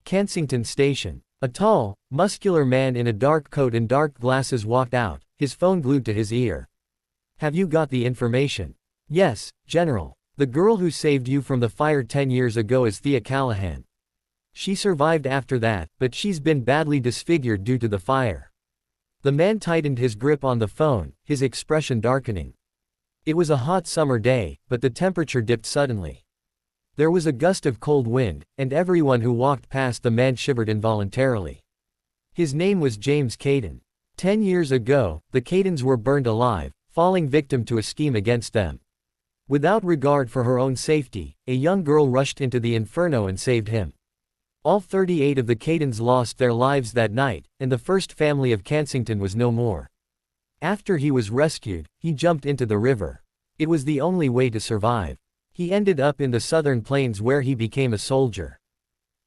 Kensington Station. A tall, muscular man in a dark coat and dark glasses walked out, his phone glued to his ear. Have you got the information? Yes, General. The girl who saved you from the fire 10 years ago is Thea Callahan. She survived after that, but she's been badly disfigured due to the fire. The man tightened his grip on the phone, his expression darkening. It was a hot summer day, but the temperature dipped suddenly. There was a gust of cold wind, and everyone who walked past the man shivered involuntarily. His name was James Caden. 10 years ago, the Cadens were burned alive, falling victim to a scheme against them. Without regard for her own safety, a young girl rushed into the inferno and saved him. All 38 of the Cadens lost their lives that night, and the first family of Kensington was no more. After he was rescued, he jumped into the river. It was the only way to survive. He ended up in the southern plains where he became a soldier.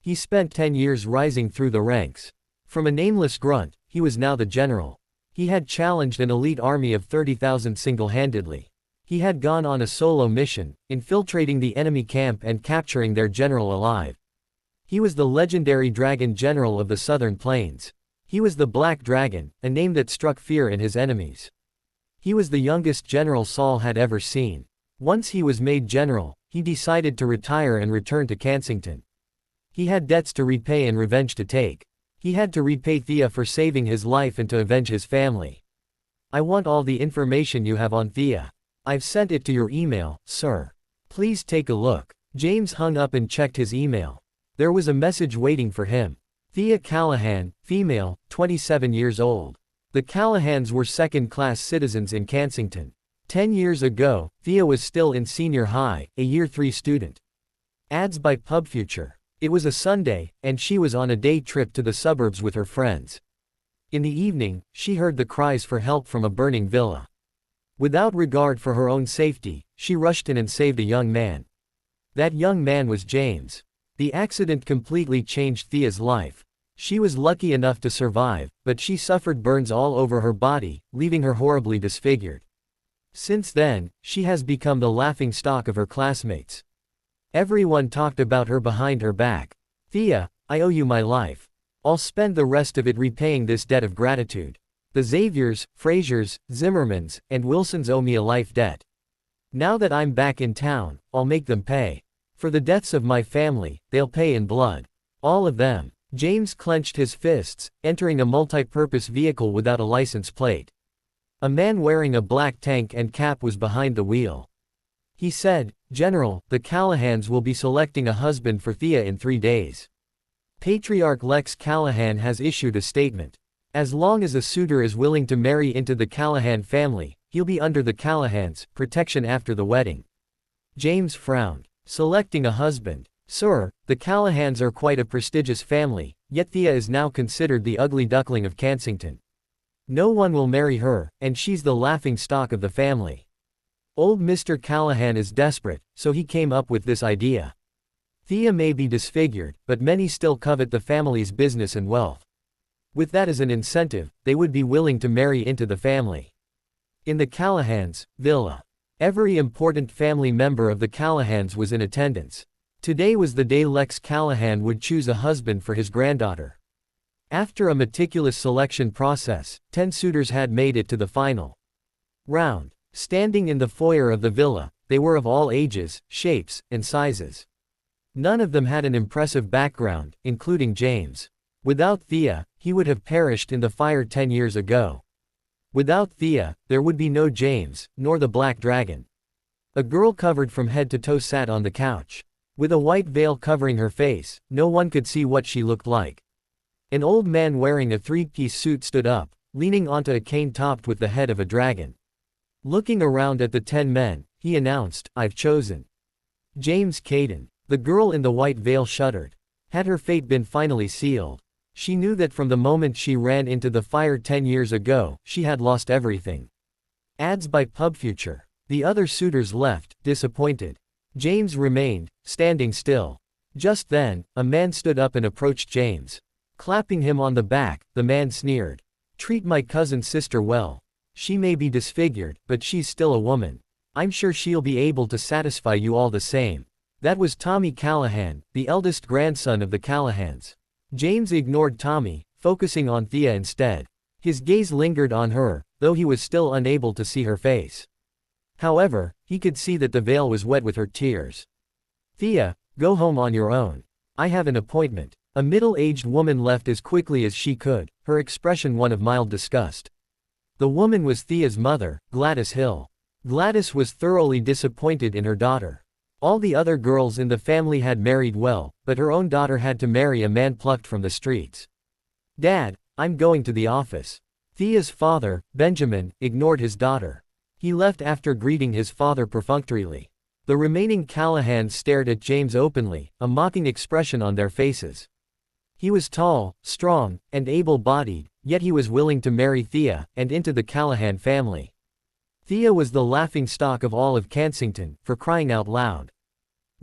He spent 10 years rising through the ranks. From a nameless grunt, he was now the general. He had challenged an elite army of 30,000 single-handedly. He had gone on a solo mission, infiltrating the enemy camp and capturing their general alive. He was the legendary Dragon General of the Southern Plains. He was the Black Dragon, a name that struck fear in his enemies. He was the youngest general Saul had ever seen. Once he was made general, he decided to retire and return to Kensington. He had debts to repay and revenge to take. He had to repay Thea for saving his life and to avenge his family. I want all the information you have on Thea. I've sent it to your email, sir. Please take a look. James hung up and checked his email. There was a message waiting for him. Thea Callahan, female, 27 years old. The Callahans were second-class citizens in Kensington. 10 years ago, Thea was still in senior high, a year 3 student. Ads by PubFuture. It was a Sunday, and she was on a day trip to the suburbs with her friends. In the evening, she heard the cries for help from a burning villa. Without regard for her own safety, she rushed in and saved a young man. That young man was James. The accident completely changed Thea's life. She was lucky enough to survive, but she suffered burns all over her body, leaving her horribly disfigured. Since then, she has become the laughingstock of her classmates. Everyone talked about her behind her back. Thea, I owe you my life. I'll spend the rest of it repaying this debt of gratitude. The Xaviers, Frasers, Zimmermans, and Wilsons owe me a life debt. Now that I'm back in town, I'll make them pay. For the deaths of my family, they'll pay in blood. All of them. James clenched his fists, entering a multi-purpose vehicle without a license plate. A man wearing a black tank and cap was behind the wheel. He said, General, the Callahans will be selecting a husband for Thea in 3 days. Patriarch Lex Callahan has issued a statement. As long as a suitor is willing to marry into the Callahan family, he'll be under the Callahans' protection after the wedding. James frowned. Selecting a husband. Sir, the Callahans are quite a prestigious family, yet Thea is now considered the ugly duckling of Kensington. No one will marry her, and she's the laughing stock of the family. Old Mr. Callahan is desperate, so he came up with this idea. Thea may be disfigured, but many still covet the family's business and wealth. With that as an incentive, they would be willing to marry into the family. In the Callahans' villa. Every important family member of the Callahans was in attendance. Today was the day Lex Callahan would choose a husband for his granddaughter. After a meticulous selection process, 10 suitors had made it to the final round. Standing in the foyer of the villa, they were of all ages, shapes, and sizes. None of them had an impressive background, including James. Without Thea, he would have perished in the fire 10 years ago. Without Thea, there would be no James, nor the Black Dragon. A girl covered from head to toe sat on the couch. With a white veil covering her face, no one could see what she looked like. An old man wearing a 3-piece suit stood up, leaning onto a cane topped with the head of a dragon. Looking around at the 10 men, he announced, I've chosen James Caden. The girl in the white veil shuddered. Had her fate been finally sealed? She knew that from the moment she ran into the fire 10 years ago, she had lost everything. Ads by PubFuture. The other suitors left, disappointed. James remained, standing still. Just then, a man stood up and approached James. Clapping him on the back, the man sneered. Treat my cousin's sister well. She may be disfigured, but she's still a woman. I'm sure she'll be able to satisfy you all the same. That was Tommy Callahan, the eldest grandson of the Callahans. James ignored Tommy, focusing on Thea instead. His gaze lingered on her, though he was still unable to see her face. However, he could see that the veil was wet with her tears. Thea, go home on your own. I have an appointment. A middle-aged woman left as quickly as she could, her expression one of mild disgust. The woman was Thea's mother, Gladys Hill. Gladys was thoroughly disappointed in her daughter. All the other girls in the family had married well, but her own daughter had to marry a man plucked from the streets. Dad, I'm going to the office. Thea's father, Benjamin, ignored his daughter. He left after greeting his father perfunctorily. The remaining Callahans stared at James openly, a mocking expression on their faces. He was tall, strong, and able-bodied, yet he was willing to marry Thea, and into the Callahan family. Thea was the laughingstock of all of Kensington, for crying out loud.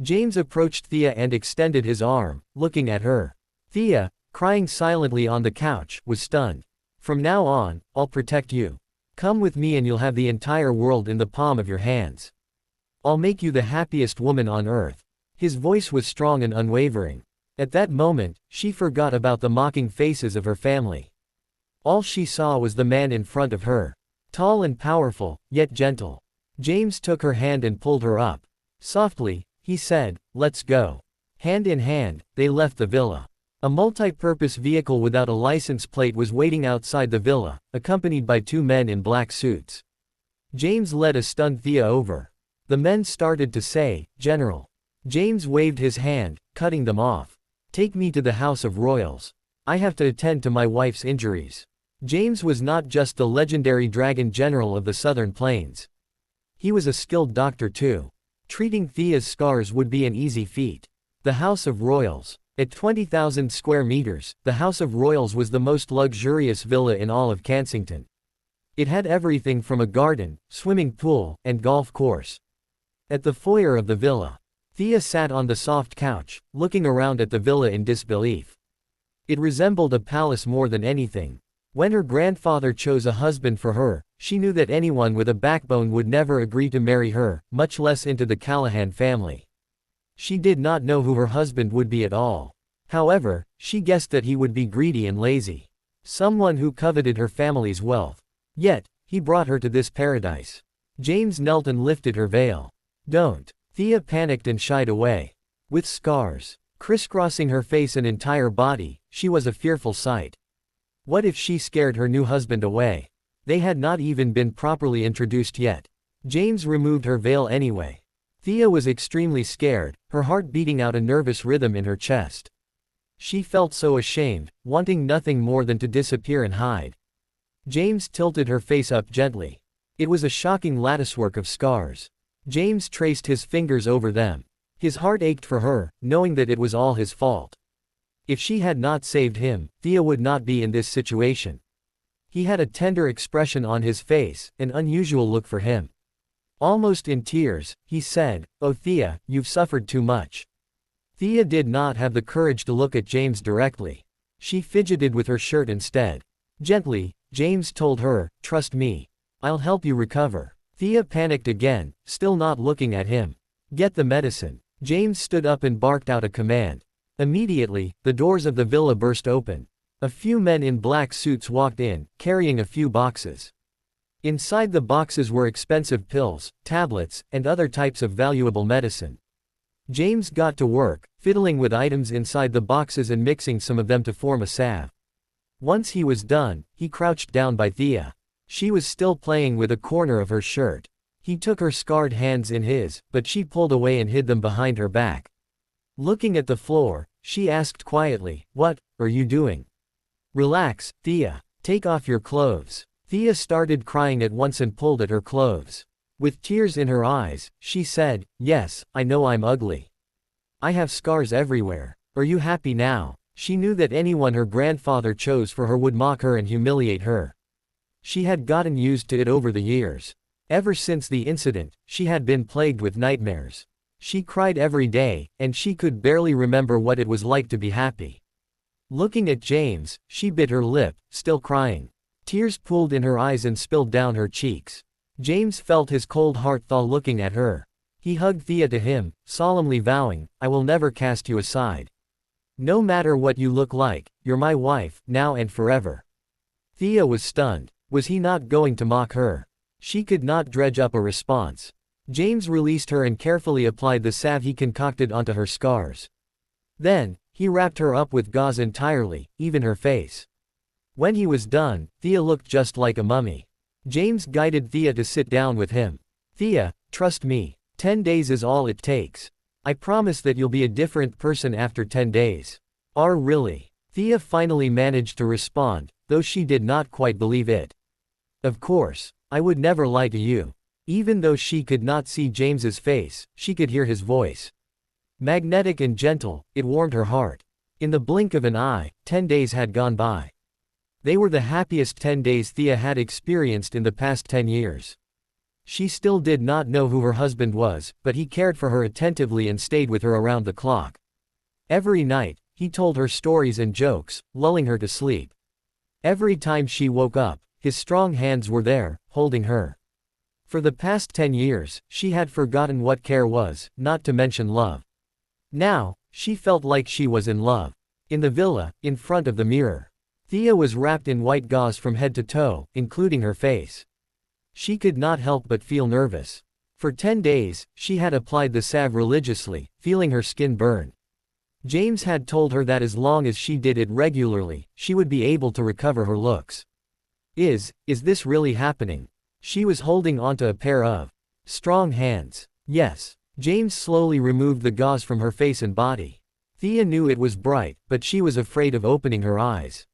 James approached Thea and extended his arm, looking at her. Thea, crying silently on the couch, was stunned. From now on, I'll protect you. Come with me and you'll have the entire world in the palm of your hands. I'll make you the happiest woman on earth. His voice was strong and unwavering. At that moment, she forgot about the mocking faces of her family. All she saw was the man in front of her. Tall and powerful, yet gentle. James took her hand and pulled her up. Softly, he said, let's go. Hand in hand, they left the villa. A multi-purpose vehicle without a license plate was waiting outside the villa, accompanied by two men in black suits. James led a stunned Thea over. The men started to say, General. James waved his hand, cutting them off. Take me to the House of Royals. I have to attend to my wife's injuries. James was not just the legendary Dragon General of the Southern Plains. He was a skilled doctor too. Treating Thea's scars would be an easy feat. The House of Royals. At 20,000 square meters, the House of Royals was the most luxurious villa in all of Kensington. It had everything from a garden, swimming pool, and golf course. At the foyer of the villa, Thea sat on the soft couch, looking around at the villa in disbelief. It resembled a palace more than anything. When her grandfather chose a husband for her, she knew that anyone with a backbone would never agree to marry her, much less into the Callahan family. She did not know who her husband would be at all. However, she guessed that he would be greedy and lazy. Someone who coveted her family's wealth. Yet, he brought her to this paradise. James knelt and lifted her veil. Don't. Thea panicked and shied away. With scars crisscrossing her face and entire body, she was a fearful sight. What if she scared her new husband away? They had not even been properly introduced yet. James removed her veil anyway. Thea was extremely scared, her heart beating out a nervous rhythm in her chest. She felt so ashamed, wanting nothing more than to disappear and hide. James tilted her face up gently. It was a shocking latticework of scars. James traced his fingers over them. His heart ached for her, knowing that it was all his fault. If she had not saved him, Thea would not be in this situation. He had a tender expression on his face, an unusual look for him. Almost in tears, he said, "Oh Thea, you've suffered too much." Thea did not have the courage to look at James directly. She fidgeted with her shirt instead. Gently, James told her, "Trust me. I'll help you recover." Thea panicked again, still not looking at him. "Get the medicine." James stood up and barked out a command. Immediately, the doors of the villa burst open. A few men in black suits walked in, carrying a few boxes. Inside the boxes were expensive pills, tablets, and other types of valuable medicine. James got to work, fiddling with items inside the boxes and mixing some of them to form a salve. Once he was done, he crouched down by Thea. She was still playing with a corner of her shirt. He took her scarred hands in his, but she pulled away and hid them behind her back. Looking at the floor, she asked quietly, "What are you doing?" "Relax, Thea. Take off your clothes." Thea started crying at once and pulled at her clothes. With tears in her eyes, she said, "Yes, I know I'm ugly. I have scars everywhere. Are you happy now?" She knew that anyone her grandfather chose for her would mock her and humiliate her. She had gotten used to it over the years. Ever since the incident, she had been plagued with nightmares. She cried every day, and she could barely remember what it was like to be happy. Looking at James, she bit her lip, still crying. Tears pooled in her eyes and spilled down her cheeks. James felt his cold heart thaw looking at her. He hugged Thea to him, solemnly vowing, "I will never cast you aside." No matter what you look like, you're my wife, now and forever. Thea was stunned. Was he not going to mock her? She could not dredge up a response. James released her and carefully applied the salve he concocted onto her scars. Then, he wrapped her up with gauze entirely, even her face. When he was done, Thea looked just like a mummy. James guided Thea to sit down with him. Thea, trust me. 10 days is all it takes. I promise that you'll be a different person after 10 days. Really? Thea finally managed to respond, though she did not quite believe it. Of course, I would never lie to you. Even though she could not see James's face, she could hear his voice. Magnetic and gentle, it warmed her heart. In the blink of an eye, 10 days had gone by. They were the happiest 10 days Thea had experienced in the past 10 years. She still did not know who her husband was, but he cared for her attentively and stayed with her around the clock. Every night, he told her stories and jokes, lulling her to sleep. Every time she woke up, his strong hands were there, holding her. For the past 10 years, she had forgotten what care was, not to mention love. Now, she felt like she was in love. In the villa, in front of the mirror. Thea was wrapped in white gauze from head to toe, including her face. She could not help but feel nervous. For 10 days, she had applied the salve religiously, feeling her skin burn. James had told her that as long as she did it regularly, she would be able to recover her looks. Is this really happening? She was holding onto a pair of strong hands. Yes. James slowly removed the gauze from her face and body. Thea knew it was bright, but she was afraid of opening her eyes.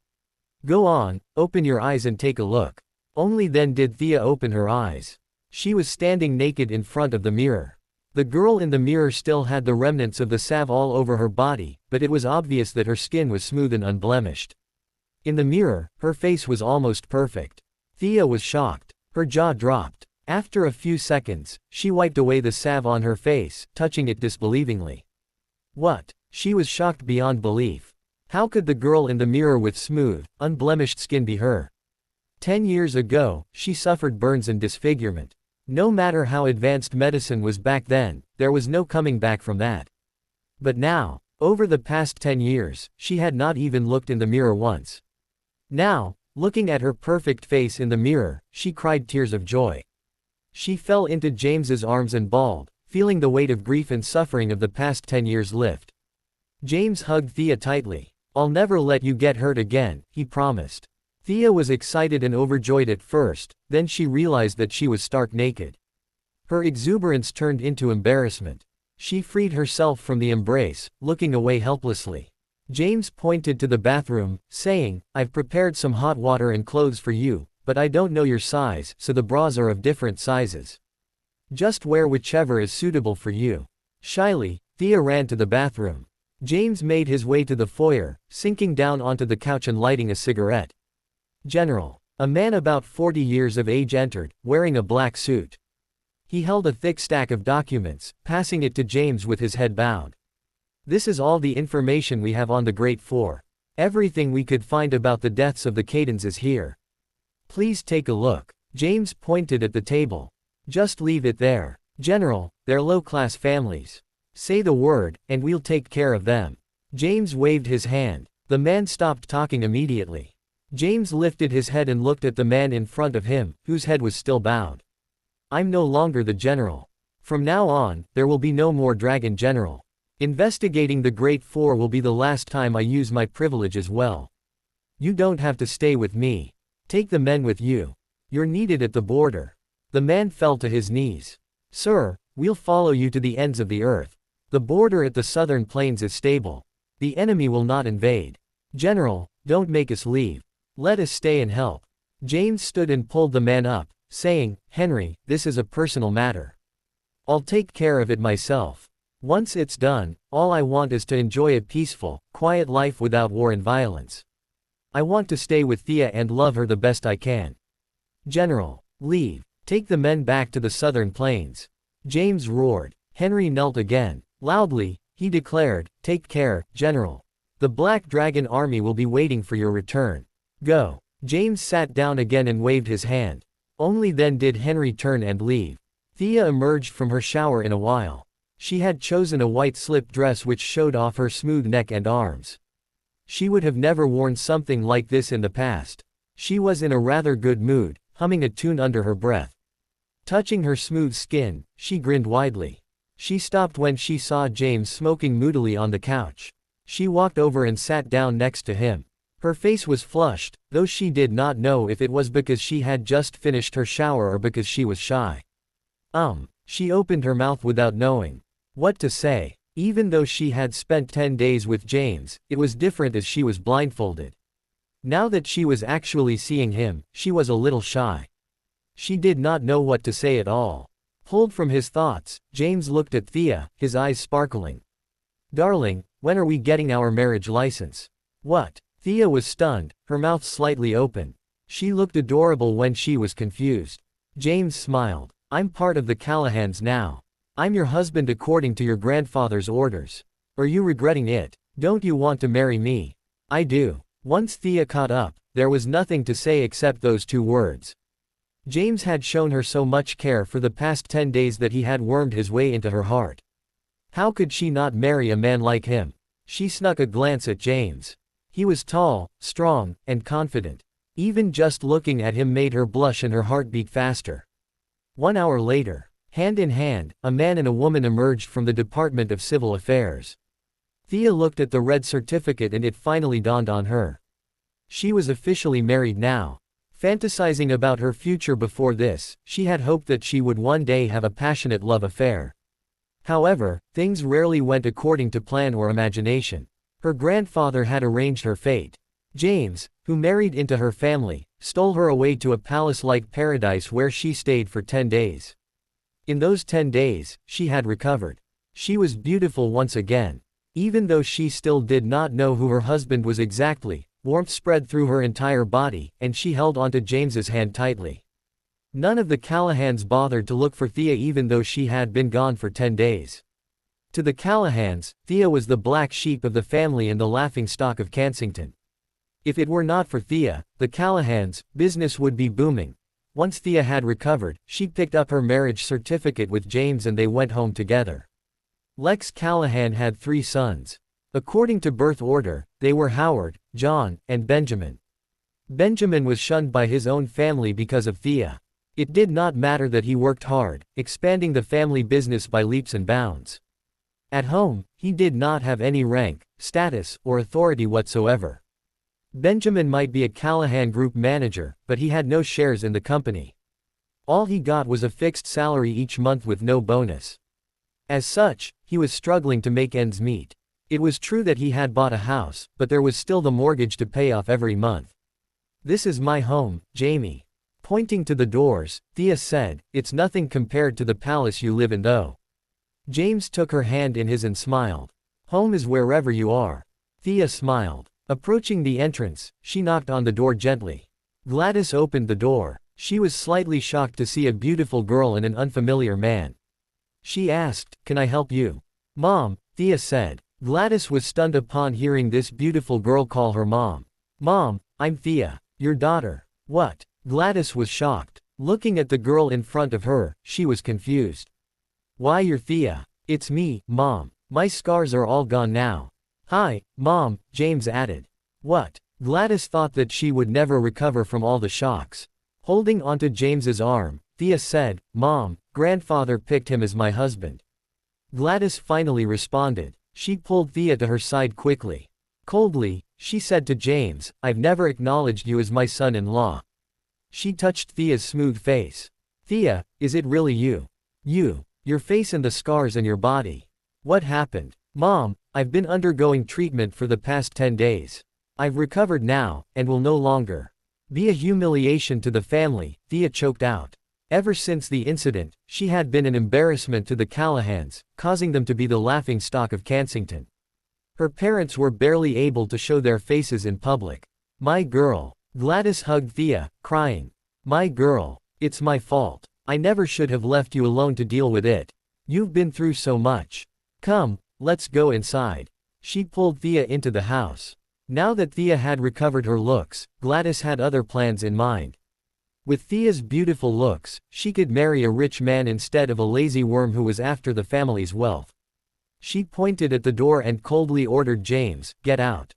Go on, open your eyes and take a look. Only then did Thea open her eyes. She was standing naked in front of the mirror. The girl in the mirror still had the remnants of the salve all over her body, but it was obvious that her skin was smooth and unblemished. In the mirror, her face was almost perfect. Thea was shocked. Her jaw dropped. After a few seconds, she wiped away the salve on her face, touching it disbelievingly. What? She was shocked beyond belief. How could the girl in the mirror with smooth, unblemished skin be her? 10 years ago, she suffered burns and disfigurement. No matter how advanced medicine was back then, there was no coming back from that. But now, over the past 10 years, she had not even looked in the mirror once. Now, looking at her perfect face in the mirror, she cried tears of joy. She fell into James's arms and bawled, feeling the weight of grief and suffering of the past 10 years lift. James hugged Thea tightly. I'll never let you get hurt again, he promised. Thea was excited and overjoyed at first, then she realized that she was stark naked. Her exuberance turned into embarrassment. She freed herself from the embrace, looking away helplessly. James pointed to the bathroom, saying, I've prepared some hot water and clothes for you, but I don't know your size, so the bras are of different sizes. Just wear whichever is suitable for you. Shyly, Thea ran to the bathroom. James made his way to the foyer, sinking down onto the couch and lighting a cigarette. General. A man about 40 years of age entered, wearing a black suit. He held a thick stack of documents, passing it to James with his head bowed. This is all the information we have on the Great Four. Everything we could find about the deaths of the Cadens is here. Please take a look. James pointed at the table. Just leave it there. General, they're low-class families. Say the word, and we'll take care of them. James waved his hand. The man stopped talking immediately. James lifted his head and looked at the man in front of him, whose head was still bowed. I'm no longer the general. From now on, there will be no more Dragon General. Investigating the Great Four will be the last time I use my privilege as well. You don't have to stay with me. Take the men with you. You're needed at the border. The man fell to his knees. Sir, we'll follow you to the ends of the earth. The border at the southern plains is stable. The enemy will not invade. General, don't make us leave. Let us stay and help. James stood and pulled the man up, saying, Henry, this is a personal matter. I'll take care of it myself. Once it's done, all I want is to enjoy a peaceful, quiet life without war and violence. I want to stay with Thea and love her the best I can. General, leave. Take the men back to the southern plains. James roared. Henry knelt again. Loudly, he declared, Take care, General. The Black Dragon Army will be waiting for your return. Go. James sat down again and waved his hand. Only then did Henry turn and leave. Thea emerged from her shower in a while. She had chosen a white slip dress which showed off her smooth neck and arms. She would have never worn something like this in the past. She was in a rather good mood, humming a tune under her breath. Touching her smooth skin, she grinned widely. She stopped when she saw James smoking moodily on the couch. She walked over and sat down next to him. Her face was flushed, though she did not know if it was because she had just finished her shower or because she was shy. She opened her mouth without knowing what to say. Even though she had spent 10 days with James, it was different as she was blindfolded. Now that she was actually seeing him, she was a little shy. She did not know what to say at all. Pulled from his thoughts, James looked at Thea, his eyes sparkling. "Darling, when are we getting our marriage license?" "What?" Thea was stunned, her mouth slightly open. She looked adorable when she was confused. James smiled. "I'm part of the Callahans now. I'm your husband according to your grandfather's orders. Are you regretting it? Don't you want to marry me?" "I do." Once Thea caught up, there was nothing to say except those two words. James had shown her so much care for the past 10 days that he had wormed his way into her heart. How could she not marry a man like him? She snuck a glance at James. He was tall, strong, and confident. Even just looking at him made her blush and her heart beat faster. 1 hour later, hand in hand, a man and a woman emerged from the Department of Civil Affairs. Thea looked at the red certificate and it finally dawned on her. She was officially married now. Fantasizing about her future before this, she had hoped that she would one day have a passionate love affair. However, things rarely went according to plan or imagination. Her grandfather had arranged her fate. James, who married into her family, stole her away to a palace-like paradise where she stayed for 10 days. In those 10 days, she had recovered. She was beautiful once again. Even though she still did not know who her husband was exactly, warmth spread through her entire body, and she held onto James's hand tightly. None of the Callahans bothered to look for Thea even though she had been gone for 10 days. To the Callahans, Thea was the black sheep of the family and the laughingstock of Kensington. If it were not for Thea, the Callahans' business would be booming. Once Thea had recovered, she picked up her marriage certificate with James and they went home together. Lex Callahan had 3 sons. According to birth order, they were Howard, John, and Benjamin. Benjamin was shunned by his own family because of Thea. It did not matter that he worked hard, expanding the family business by leaps and bounds. At home, he did not have any rank, status, or authority whatsoever. Benjamin might be a Callahan Group manager, but he had no shares in the company. All he got was a fixed salary each month with no bonus. As such, he was struggling to make ends meet. It was true that he had bought a house, but there was still the mortgage to pay off every month. "This is my home, Jamie." Pointing to the doors, Thea said, "It's nothing compared to the palace you live in though." James took her hand in his and smiled. "Home is wherever you are." Thea smiled. Approaching the entrance, she knocked on the door gently. Gladys opened the door. She was slightly shocked to see a beautiful girl and an unfamiliar man. She asked, "Can I help you?" "Mom," Thea said. Gladys was stunned upon hearing this beautiful girl call her mom. "Mom, I'm Thea, your daughter." "What?" Gladys was shocked. Looking at the girl in front of her, she was confused. "Why, you're Thea." "It's me, Mom. My scars are all gone now." "Hi, Mom," James added. "What?" Gladys thought that she would never recover from all the shocks. Holding onto James's arm, Thea said, "Mom, Grandfather picked him as my husband." Gladys finally responded. She pulled Thea to her side quickly. Coldly, she said to James, "I've never acknowledged you as my son-in-law." She touched Thea's smooth face. "Thea, is it really you? Your face and the scars in your body. What happened?" "Mom, I've been undergoing treatment for the past 10 days. I've recovered now, and will no longer be a humiliation to the family," Thea choked out. Ever since the incident, she had been an embarrassment to the Callahans, causing them to be the laughingstock of Kensington. Her parents were barely able to show their faces in public. "My girl." Gladys hugged Thea, crying. "My girl. It's my fault. I never should have left you alone to deal with it. You've been through so much. Come, let's go inside." She pulled Thea into the house. Now that Thea had recovered her looks, Gladys had other plans in mind. With Thea's beautiful looks, she could marry a rich man instead of a lazy worm who was after the family's wealth. She pointed at the door and coldly ordered James, "Get out."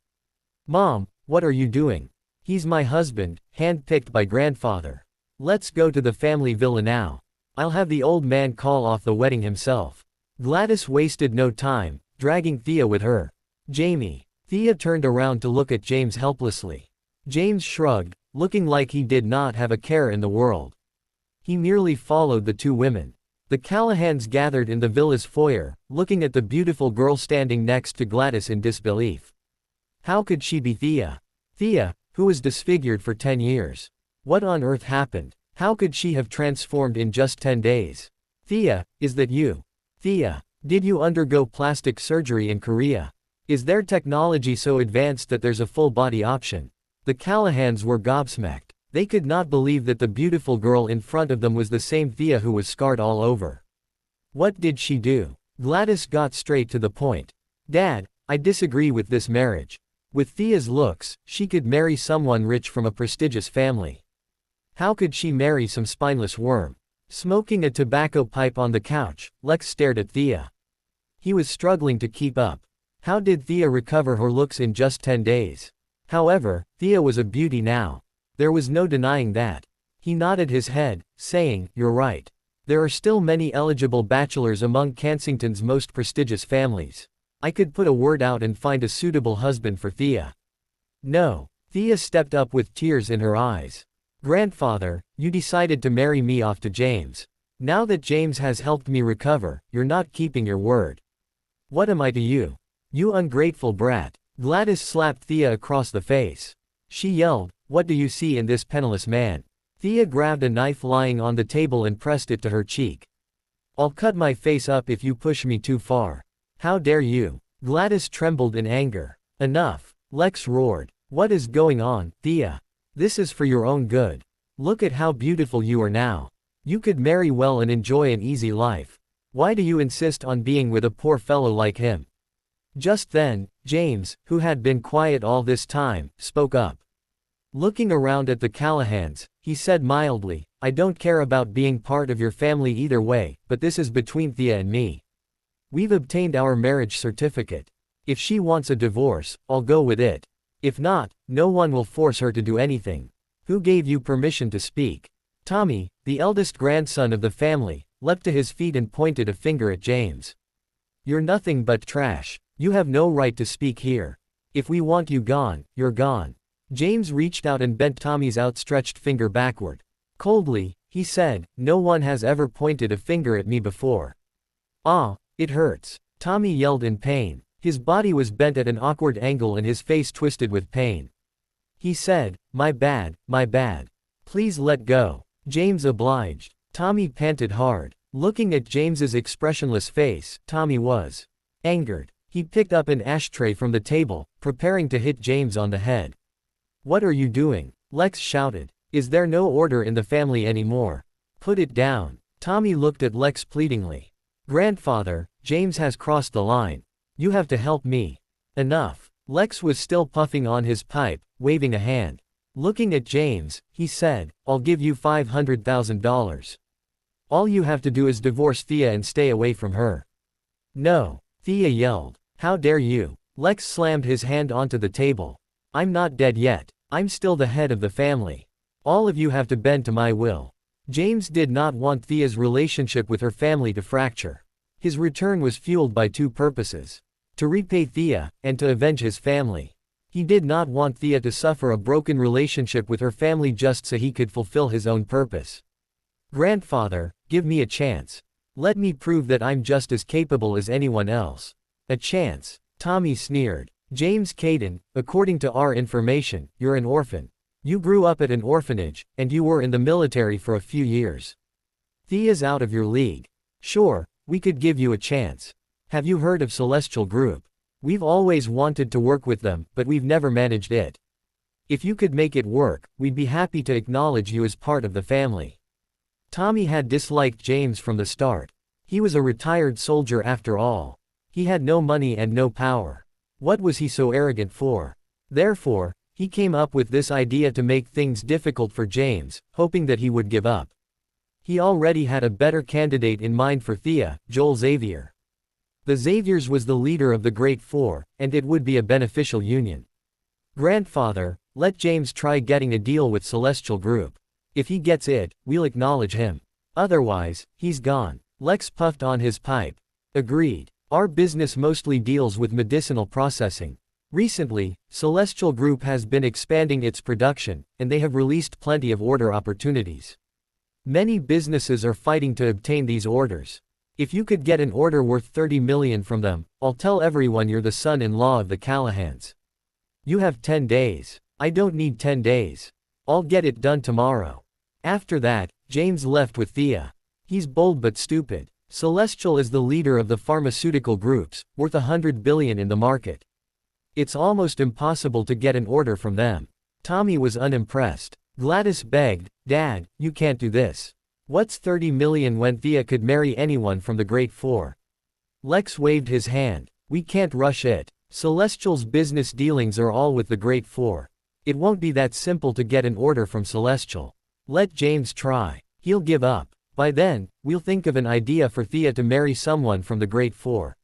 "Mom, what are you doing? He's my husband, hand-picked by grandfather. Let's go to the family villa now. I'll have the old man call off the wedding himself." Gladys wasted no time, dragging Thea with her. "Jamie." Thea turned around to look at James helplessly. James shrugged, looking like he did not have a care in the world. He merely followed the two women. The Callahans gathered in the villa's foyer, looking at the beautiful girl standing next to Gladys in disbelief. How could she be Thea? Thea, who was disfigured for 10 years. What on earth happened? How could she have transformed in just 10 days? "Thea, is that you? Thea, did you undergo plastic surgery in Korea? Is their technology so advanced that there's a full-body option?" The Callahans were gobsmacked. They could not believe that the beautiful girl in front of them was the same Thea who was scarred all over. What did she do? Gladys got straight to the point. "Dad, I disagree with this marriage. With Thea's looks, she could marry someone rich from a prestigious family. How could she marry some spineless worm?" Smoking a tobacco pipe on the couch, Lex stared at Thea. He was struggling to keep up. How did Thea recover her looks in just 10 days? However, Thea was a beauty now. There was no denying that. He nodded his head, saying, "You're right. There are still many eligible bachelors among Kensington's most prestigious families. I could put a word out and find a suitable husband for Thea." "No." Thea stepped up with tears in her eyes. "Grandfather, you decided to marry me off to James. Now that James has helped me recover, you're not keeping your word. What am I to you? You ungrateful brat." Gladys slapped Thea across the face. She yelled, "What do you see in this penniless man?" Thea grabbed a knife lying on the table and pressed it to her cheek. "I'll cut my face up if you push me too far. How dare you?" Gladys trembled in anger. "Enough," Lex roared. "What is going on, Thea? This is for your own good. Look at how beautiful you are now. You could marry well and enjoy an easy life. Why do you insist on being with a poor fellow like him?" Just then, James, who had been quiet all this time, spoke up. Looking around at the Callahans, he said mildly, "I don't care about being part of your family either way, but this is between Thea and me. We've obtained our marriage certificate. If she wants a divorce, I'll go with it. If not, no one will force her to do anything. Who gave you permission to speak?" Tommy, the eldest grandson of the family, leapt to his feet and pointed a finger at James. "You're nothing but trash. You have no right to speak here. If we want you gone, you're gone." James reached out and bent Tommy's outstretched finger backward. Coldly, he said, "No one has ever pointed a finger at me before." "Ah, it hurts." Tommy yelled in pain. His body was bent at an awkward angle and his face twisted with pain. He said, my bad, please let go." James obliged. Tommy panted hard. Looking at James's expressionless face, Tommy was angered. He picked up an ashtray from the table, preparing to hit James on the head. "What are you doing?" Lex shouted. "Is there no order in the family anymore? Put it down." Tommy looked at Lex pleadingly. "Grandfather, James has crossed the line. You have to help me." "Enough." Lex was still puffing on his pipe, waving a hand. Looking at James, he said, "I'll give you $500,000. All you have to do is divorce Thea and stay away from her." "No." Thea yelled. "How dare you?" Lex slammed his hand onto the table. "I'm not dead yet. I'm still the head of the family. All of you have to bend to my will." James did not want Thea's relationship with her family to fracture. His return was fueled by two purposes: to repay Thea, and to avenge his family. He did not want Thea to suffer a broken relationship with her family just so he could fulfill his own purpose. "Grandfather, give me a chance. Let me prove that I'm just as capable as anyone else." "A chance?" Tommy sneered. "James Caden, according to our information, you're an orphan. You grew up at an orphanage, and you were in the military for a few years. Thea's out of your league. Sure, we could give you a chance. Have you heard of Celestial Group? We've always wanted to work with them, but we've never managed it. If you could make it work, we'd be happy to acknowledge you as part of the family." Tommy had disliked James from the start. He was a retired soldier after all. He had no money and no power. What was he so arrogant for? Therefore, He came up with this idea to make things difficult for James, hoping that he would give up. He already had a better candidate in mind for Thea, Joel Xavier. The Xaviers was the leader of the Great Four, and it would be a beneficial union. Grandfather, let James try getting a deal with Celestial Group. If he gets it, we'll acknowledge him. Otherwise, he's gone. Lex puffed on his pipe. Agreed. Our business mostly deals with medicinal processing. Recently, Celestial Group has been expanding its production, and they have released plenty of order opportunities. Many businesses are fighting to obtain these orders. If you could get an order worth 30 million from them, I'll tell everyone you're the son-in-law of the Callahans. You have 10 days. I don't need 10 days. I'll get it done tomorrow. After that, James left with Thea. He's bold but stupid. Celestial is the leader of the pharmaceutical groups, worth 100 billion in the market. It's almost impossible to get an order from them. Tommy was unimpressed. Gladys begged, Dad, you can't do this. What's 30 million when Thea could marry anyone from the Great Four? Lex waved his hand. We can't rush it. Celestial's business dealings are all with the Great Four. It won't be that simple to get an order from Celestial. Let James try. He'll give up. By then, we'll think of an idea for Thea to marry someone from the Great Four.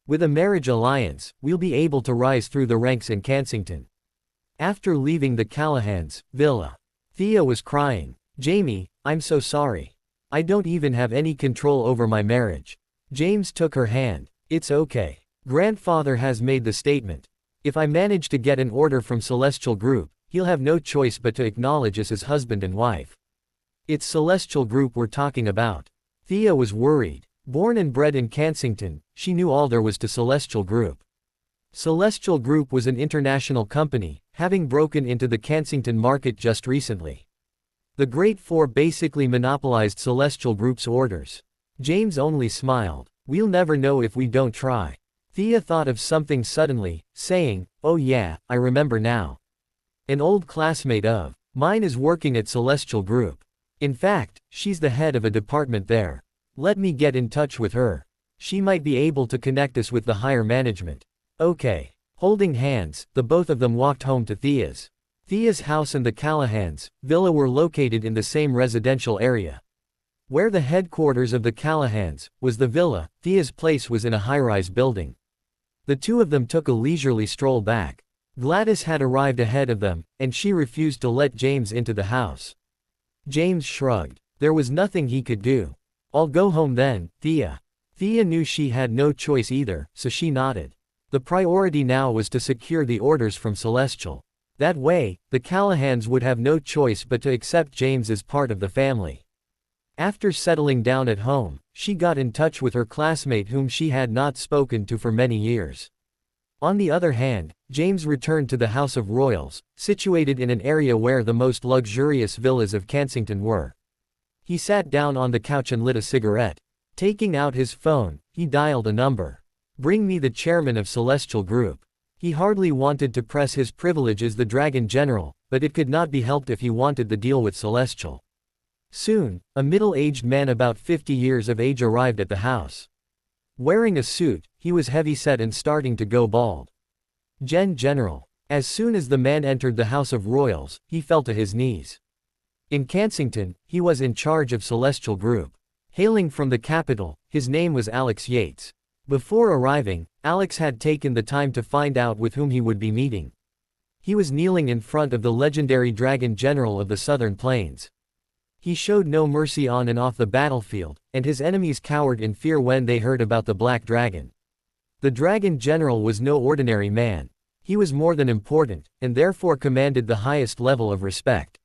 With a marriage alliance, we'll be able to rise through the ranks in Kensington. After leaving the Callahans' villa, Thea was crying. Jamie, I'm so sorry. I don't even have any control over my marriage. James took her hand. It's okay. Grandfather has made the statement. If I manage to get an order from Celestial Group, he'll have no choice but to acknowledge us as husband and wife. It's Celestial Group we're talking about. Thea was worried. Born and bred in Kensington, she knew all there was to Celestial Group. Celestial Group was an international company, having broken into the Kensington market just recently. The Great Four basically monopolized Celestial Group's orders. James only smiled. We'll never know if we don't try. Thea thought of something suddenly, saying, oh yeah, I remember now. An old classmate of mine is working at Celestial Group. In fact, she's the head of a department there. Let me get in touch with her. She might be able to connect us with the higher management. Okay. Holding hands, the both of them walked home to Thea's. Thea's house and the Callahans' villa were located in the same residential area. Where the headquarters of the Callahans was the villa, Thea's place was in a high-rise building. The two of them took a leisurely stroll back. Gladys had arrived ahead of them, and she refused to let James into the house. James shrugged. There was nothing he could do. I'll go home then, Thea. Thea knew she had no choice either, so she nodded. The priority now was to secure the orders from Celestial. That way, the Callahans would have no choice but to accept James as part of the family. After settling down at home, she got in touch with her classmate whom she had not spoken to for many years. On the other hand, James returned to the House of Royals, situated in an area where the most luxurious villas of Kensington were. He sat down on the couch and lit a cigarette. Taking out his phone, he dialed a number. Bring me the chairman of Celestial Group. He hardly wanted to press his privilege as the Dragon General, but it could not be helped if he wanted the deal with Celestial. Soon, a middle-aged man about 50 years of age arrived at the house. Wearing a suit, he was heavy-set and starting to go bald. General. As soon as the man entered the House of Royals, he fell to his knees. In Kensington, he was in charge of Celestial Group. Hailing from the capital, his name was Alex Yates. Before arriving, Alex had taken the time to find out with whom he would be meeting. He was kneeling in front of the legendary Dragon General of the Southern Plains. He showed no mercy on and off the battlefield, and his enemies cowered in fear when they heard about the Black Dragon. The Dragon General was no ordinary man. He was more than important, and therefore commanded the highest level of respect.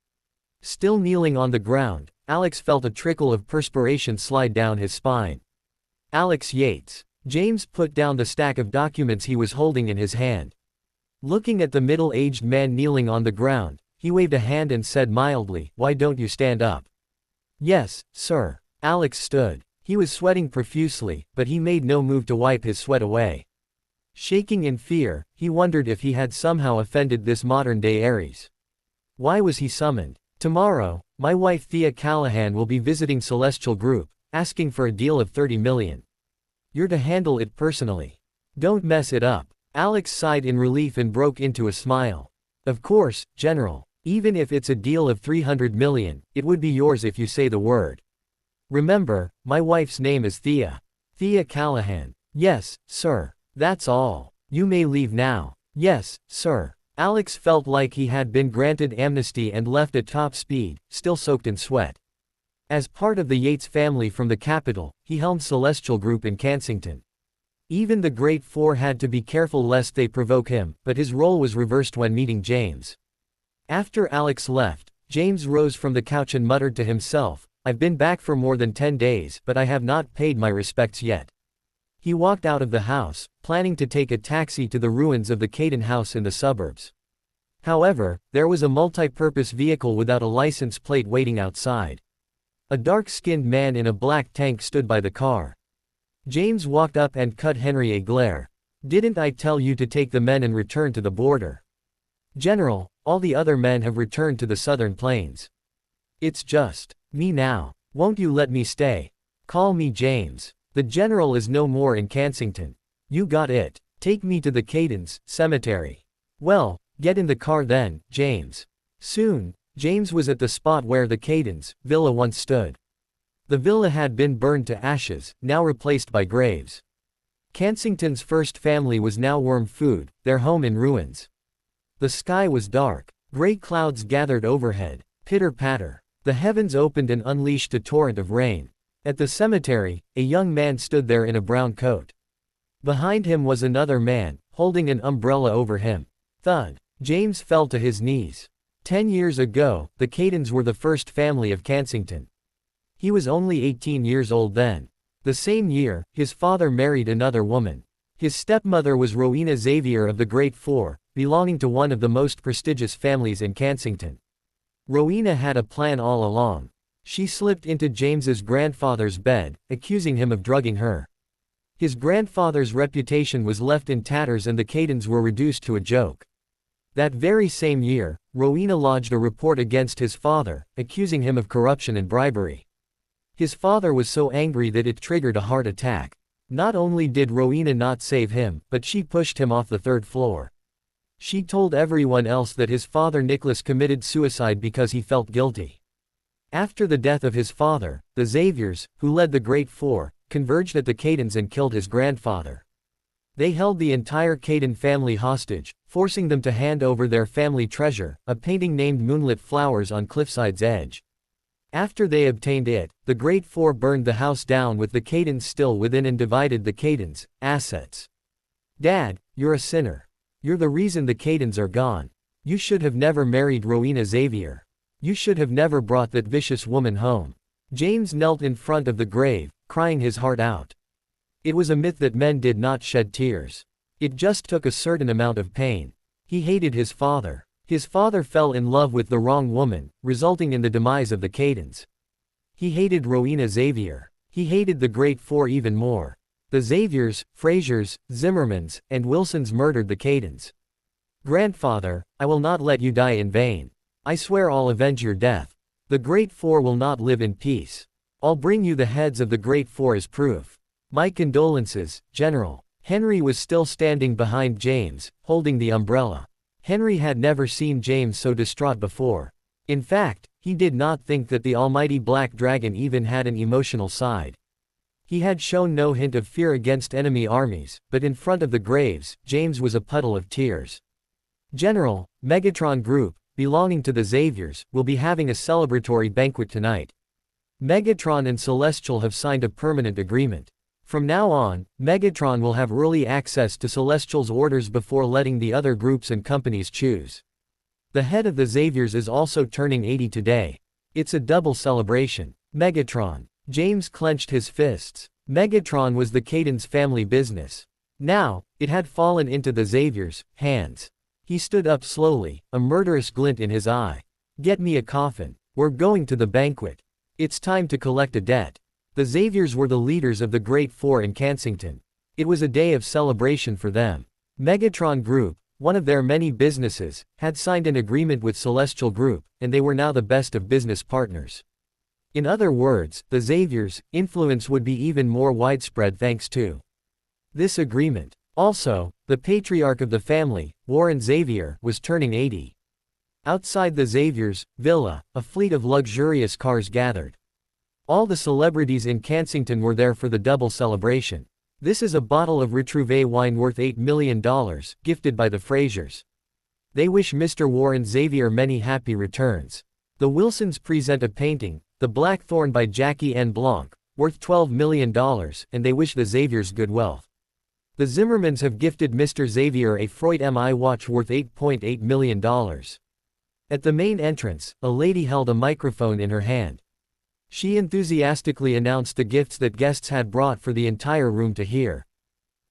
Still kneeling on the ground, Alex felt a trickle of perspiration slide down his spine. Alex Yates. James put down the stack of documents he was holding in his hand. Looking at the middle-aged man kneeling on the ground, he waved a hand and said mildly, "Why don't you stand up?" "Yes, sir." Alex stood. He was sweating profusely, but he made no move to wipe his sweat away. Shaking in fear, he wondered if he had somehow offended this modern-day Ares. Why was he summoned? "Tomorrow, my wife Thea Callahan will be visiting Celestial Group, asking for a deal of 30 million. You're to handle it personally. Don't mess it up." Alex sighed in relief and broke into a smile. Of course, General. Even if it's a deal of 300 million, it would be yours if you say the word. Remember, my wife's name is Thea. Thea Callahan. Yes, sir. That's all. You may leave now. Yes, sir. Alex felt like he had been granted amnesty and left at top speed, still soaked in sweat. As part of the Yates family from the capital, he helmed Celestial Group in Kensington. Even the Great Four had to be careful lest they provoke him, but his role was reversed when meeting James. After Alex left, James rose from the couch and muttered to himself, "I've been back for more than 10 days, but I have not paid my respects yet." He walked out of the house, planning to take a taxi to the ruins of the Caden house in the suburbs. However, there was a multi-purpose vehicle without a license plate waiting outside. A dark-skinned man in a black tank stood by the car. James walked up and cut Henry a glare. "Didn't I tell you to take the men and return to the border?" "General, all the other men have returned to the southern plains. It's just me now. Won't you let me stay? Call me James. The general is no more in Kensington. You got it. Take me to the Cadens cemetery." "Well, get in the car then, James." Soon, James was at the spot where the Cadens villa once stood. The villa had been burned to ashes, now replaced by graves. Kensington's first family was now worm food, their home in ruins. The sky was dark. Gray clouds gathered overhead. Pitter-patter. The heavens opened and unleashed a torrent of rain. At the cemetery, a young man stood there in a brown coat. Behind him was another man, holding an umbrella over him. Thud. James fell to his knees. 10 years ago, the Cadens were the first family of Kensington. He was only 18 years old then. The same year, his father married another woman. His stepmother was Rowena Xavier of the Great Four, belonging to one of the most prestigious families in Kensington. Rowena had a plan all along. She slipped into James's grandfather's bed, accusing him of drugging her. His grandfather's reputation was left in tatters and the Cadens were reduced to a joke. That very same year, Rowena lodged a report against his father, accusing him of corruption and bribery. His father was so angry that it triggered a heart attack. Not only did Rowena not save him, but she pushed him off the 3rd floor. She told everyone else that his father Nicholas committed suicide because he felt guilty. After the death of his father, the Xaviers, who led the Great Four, converged at the Cadens and killed his grandfather. They held the entire Caden family hostage, forcing them to hand over their family treasure, a painting named Moonlit Flowers on Cliffside's Edge. After they obtained it, the Great Four burned the house down with the Cadens still within and divided the Cadens' assets. "Dad, you're a sinner. You're the reason the Cadens are gone. You should have never married Rowena Xavier. You should have never brought that vicious woman home." James knelt in front of the grave, crying his heart out. It was a myth that men did not shed tears. It just took a certain amount of pain. He hated his father. His father fell in love with the wrong woman, resulting in the demise of the Cadens. He hated Rowena Xavier. He hated the Great Four even more. The Xaviers, Frasers, Zimmermans, and Wilsons murdered the Cadens. "Grandfather, I will not let you die in vain. I swear I'll avenge your death. The Great Four will not live in peace. I'll bring you the heads of the Great Four as proof. My condolences, General." Henry was still standing behind James, holding the umbrella. Henry had never seen James so distraught before. In fact, he did not think that the almighty Black Dragon even had an emotional side. He had shown no hint of fear against enemy armies, but in front of the graves, James was a puddle of tears. "General, Megatron Group, belonging to the Xaviers, will be having a celebratory banquet tonight. Megatron and Celestial have signed a permanent agreement. From now on, Megatron will have early access to Celestial's orders before letting the other groups and companies choose. The head of the Xaviers is also turning 80 today. It's a double celebration. Megatron." James clenched his fists. Megatron was the Cadens family business. Now, it had fallen into the Xaviers' hands. He stood up slowly, a murderous glint in his eye. "Get me a coffin. We're going to the banquet. It's time to collect a debt." The Xaviers were the leaders of the Great Four in Kensington. It was a day of celebration for them. Megatron Group, one of their many businesses, had signed an agreement with Celestial Group, and they were now the best of business partners. In other words, the Xaviers' influence would be even more widespread thanks to this agreement. Also, the patriarch of the family, Warren Xavier, was turning 80. Outside the Xavier's villa, a fleet of luxurious cars gathered. All the celebrities in Kensington were there for the double celebration. This is a bottle of Retrouvé wine worth $8 million, gifted by the Frasers. They wish Mr. Warren Xavier many happy returns. The Wilsons present a painting, The Blackthorn by Jackie N. Blanc, worth $12 million, and they wish the Xaviers good wealth. The Zimmermans have gifted Mr. Xavier a Freud MI watch worth $8.8 million. At the main entrance, a lady held a microphone in her hand. She enthusiastically announced the gifts that guests had brought for the entire room to hear.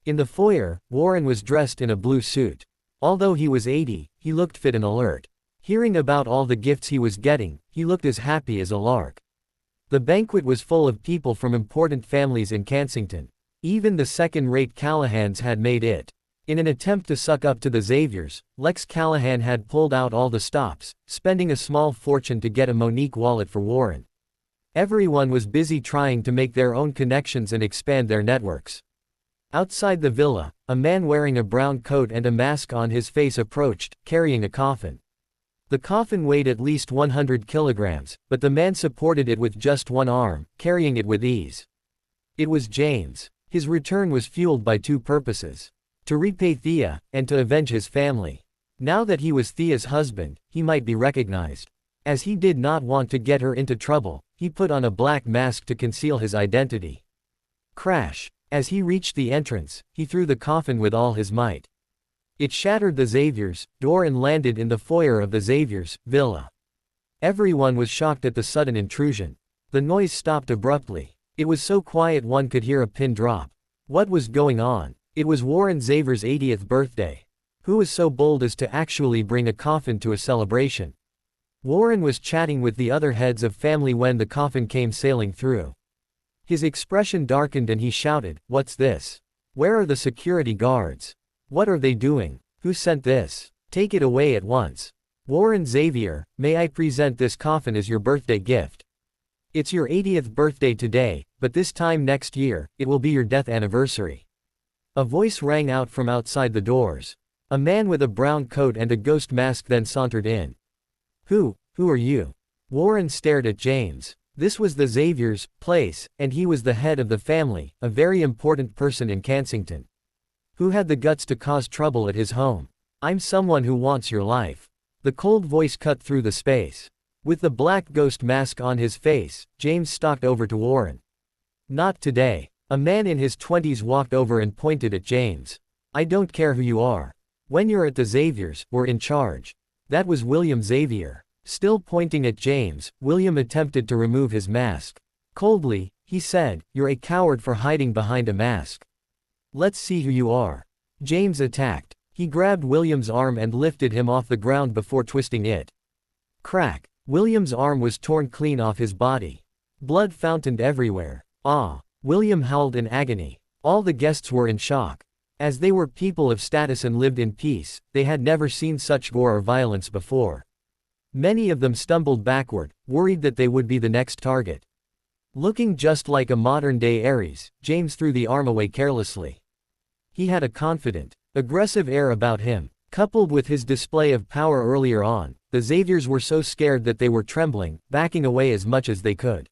In the foyer, Warren was dressed in a blue suit. Although he was 80, he looked fit and alert. Hearing about all the gifts he was getting, he looked as happy as a lark. The banquet was full of people from important families in Kensington. Even the second-rate Callahans had made it. In an attempt to suck up to the Xaviers, Lex Callahan had pulled out all the stops, spending a small fortune to get a Monique wallet for Warren. Everyone was busy trying to make their own connections and expand their networks. Outside the villa, a man wearing a brown coat and a mask on his face approached, carrying a coffin. The coffin weighed at least 100 kilograms, but the man supported it with just one arm, carrying it with ease. It was James. His return was fueled by two purposes: to repay Thea, and to avenge his family. Now that he was Thea's husband, he might be recognized. As he did not want to get her into trouble, he put on a black mask to conceal his identity. Crash! As he reached the entrance, he threw the coffin with all his might. It shattered the Xavier's door and landed in the foyer of the Xavier's villa. Everyone was shocked at the sudden intrusion. The noise stopped abruptly. It was so quiet one could hear a pin drop. What was going on? It was Warren Xavier's 80th birthday. Who was so bold as to actually bring a coffin to a celebration? Warren was chatting with the other heads of family when the coffin came sailing through. His expression darkened and he shouted, "What's this? Where are the security guards? What are they doing? Who sent this? Take it away at once. Warren Xavier, may I present this coffin as your birthday gift? It's your 80th birthday today, but this time next year, it will be your death anniversary." A voice rang out from outside the doors. A man with a brown coat and a ghost mask then sauntered in. Who are you? Warren stared at James. This was the Xavier's place, and he was the head of the family, a very important person in Kensington. Who had the guts to cause trouble at his home? I'm someone who wants your life. The cold voice cut through the space. With the black ghost mask on his face, James stalked over to Warren. Not today. A man in his 20s walked over and pointed at James. I don't care who you are. When you're at the Xavier's, we're in charge. That was William Xavier. Still pointing at James, William attempted to remove his mask. Coldly, he said, "You're a coward for hiding behind a mask. Let's see who you are." James attacked. He grabbed William's arm and lifted him off the ground before twisting it. Crack! William's arm was torn clean off his body. Blood fountained everywhere. Ah! William howled in agony. All the guests were in shock. As they were people of status and lived in peace, they had never seen such gore or violence before. Many of them stumbled backward, worried that they would be the next target. Looking just like a modern-day Ares, James threw the arm away carelessly. He had a confident, aggressive air about him. Coupled with his display of power earlier on, the Xaviers were so scared that they were trembling, backing away as much as they could.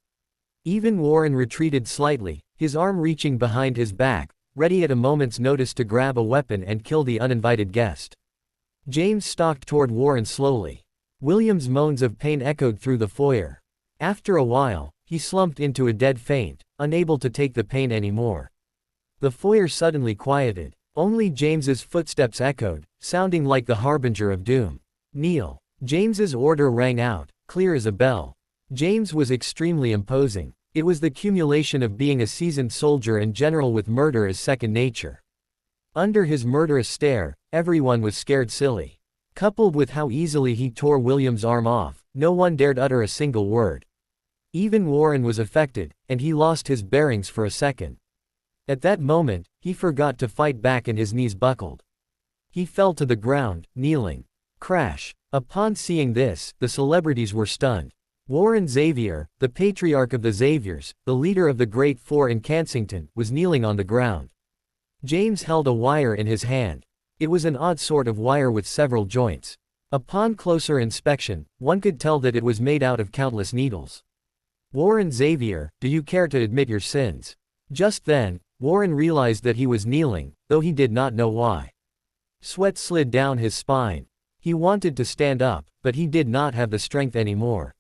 Even Warren retreated slightly, his arm reaching behind his back, ready at a moment's notice to grab a weapon and kill the uninvited guest. James stalked toward Warren slowly. William's moans of pain echoed through the foyer. After a while, he slumped into a dead faint, unable to take the pain anymore. The foyer suddenly quieted. Only James's footsteps echoed, sounding like the harbinger of doom. Kneel. James's order rang out, clear as a bell. James was extremely imposing. It was the cumulation of being a seasoned soldier and general with murder as second nature. Under his murderous stare, everyone was scared silly. Coupled with how easily he tore William's arm off, no one dared utter a single word. Even Warren was affected, and he lost his bearings for a second. At that moment, he forgot to fight back and his knees buckled. He fell to the ground, kneeling. Crash! Upon seeing this, the celebrities were stunned. Warren Xavier, the patriarch of the Xaviers, the leader of the Great Four in Kensington, was kneeling on the ground. James held a wire in his hand. It was an odd sort of wire with several joints. Upon closer inspection, one could tell that it was made out of countless needles. Warren Xavier, do you care to admit your sins? Just then, Warren realized that he was kneeling, though he did not know why. Sweat slid down his spine. He wanted to stand up, but he did not have the strength anymore.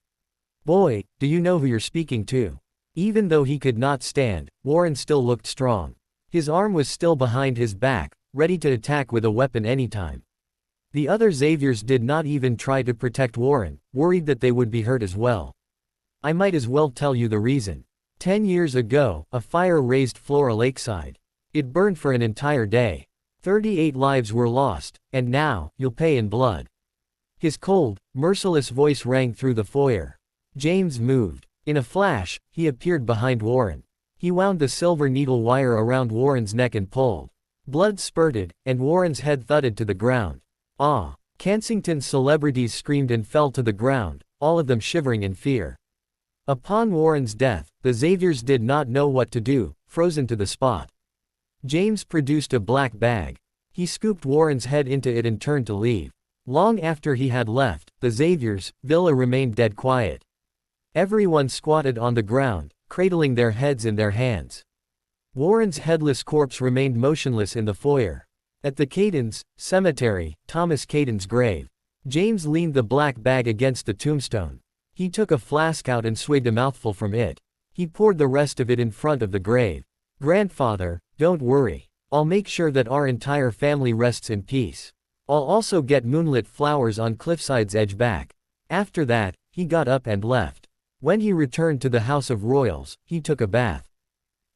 Boy, do you know who you're speaking to? Even though he could not stand, Warren still looked strong. His arm was still behind his back, ready to attack with a weapon anytime. The other Xaviers did not even try to protect Warren, worried that they would be hurt as well. I might as well tell you the reason. 10 years ago, a fire razed Flora Lakeside. It burned for an entire day. 38 lives were lost, and now, you'll pay in blood. His cold, merciless voice rang through the foyer. James moved. In a flash, he appeared behind Warren. He wound the silver needle wire around Warren's neck and pulled. Blood spurted, and Warren's head thudded to the ground. Ah! Kensington's celebrities screamed and fell to the ground, all of them shivering in fear. Upon Warren's death, the Xaviers did not know what to do, frozen to the spot. James produced a black bag. He scooped Warren's head into it and turned to leave. Long after he had left, the Xaviers' villa remained dead quiet. Everyone squatted on the ground, cradling their heads in their hands. Warren's headless corpse remained motionless in the foyer. At the Cadens cemetery, Thomas Caden's grave, James leaned the black bag against the tombstone. He took a flask out and swigged a mouthful from it. He poured the rest of it in front of the grave. Grandfather, don't worry. I'll make sure that our entire family rests in peace. I'll also get moonlit flowers on Cliffside's edge back. After that, he got up and left. When he returned to the House of Royals, he took a bath.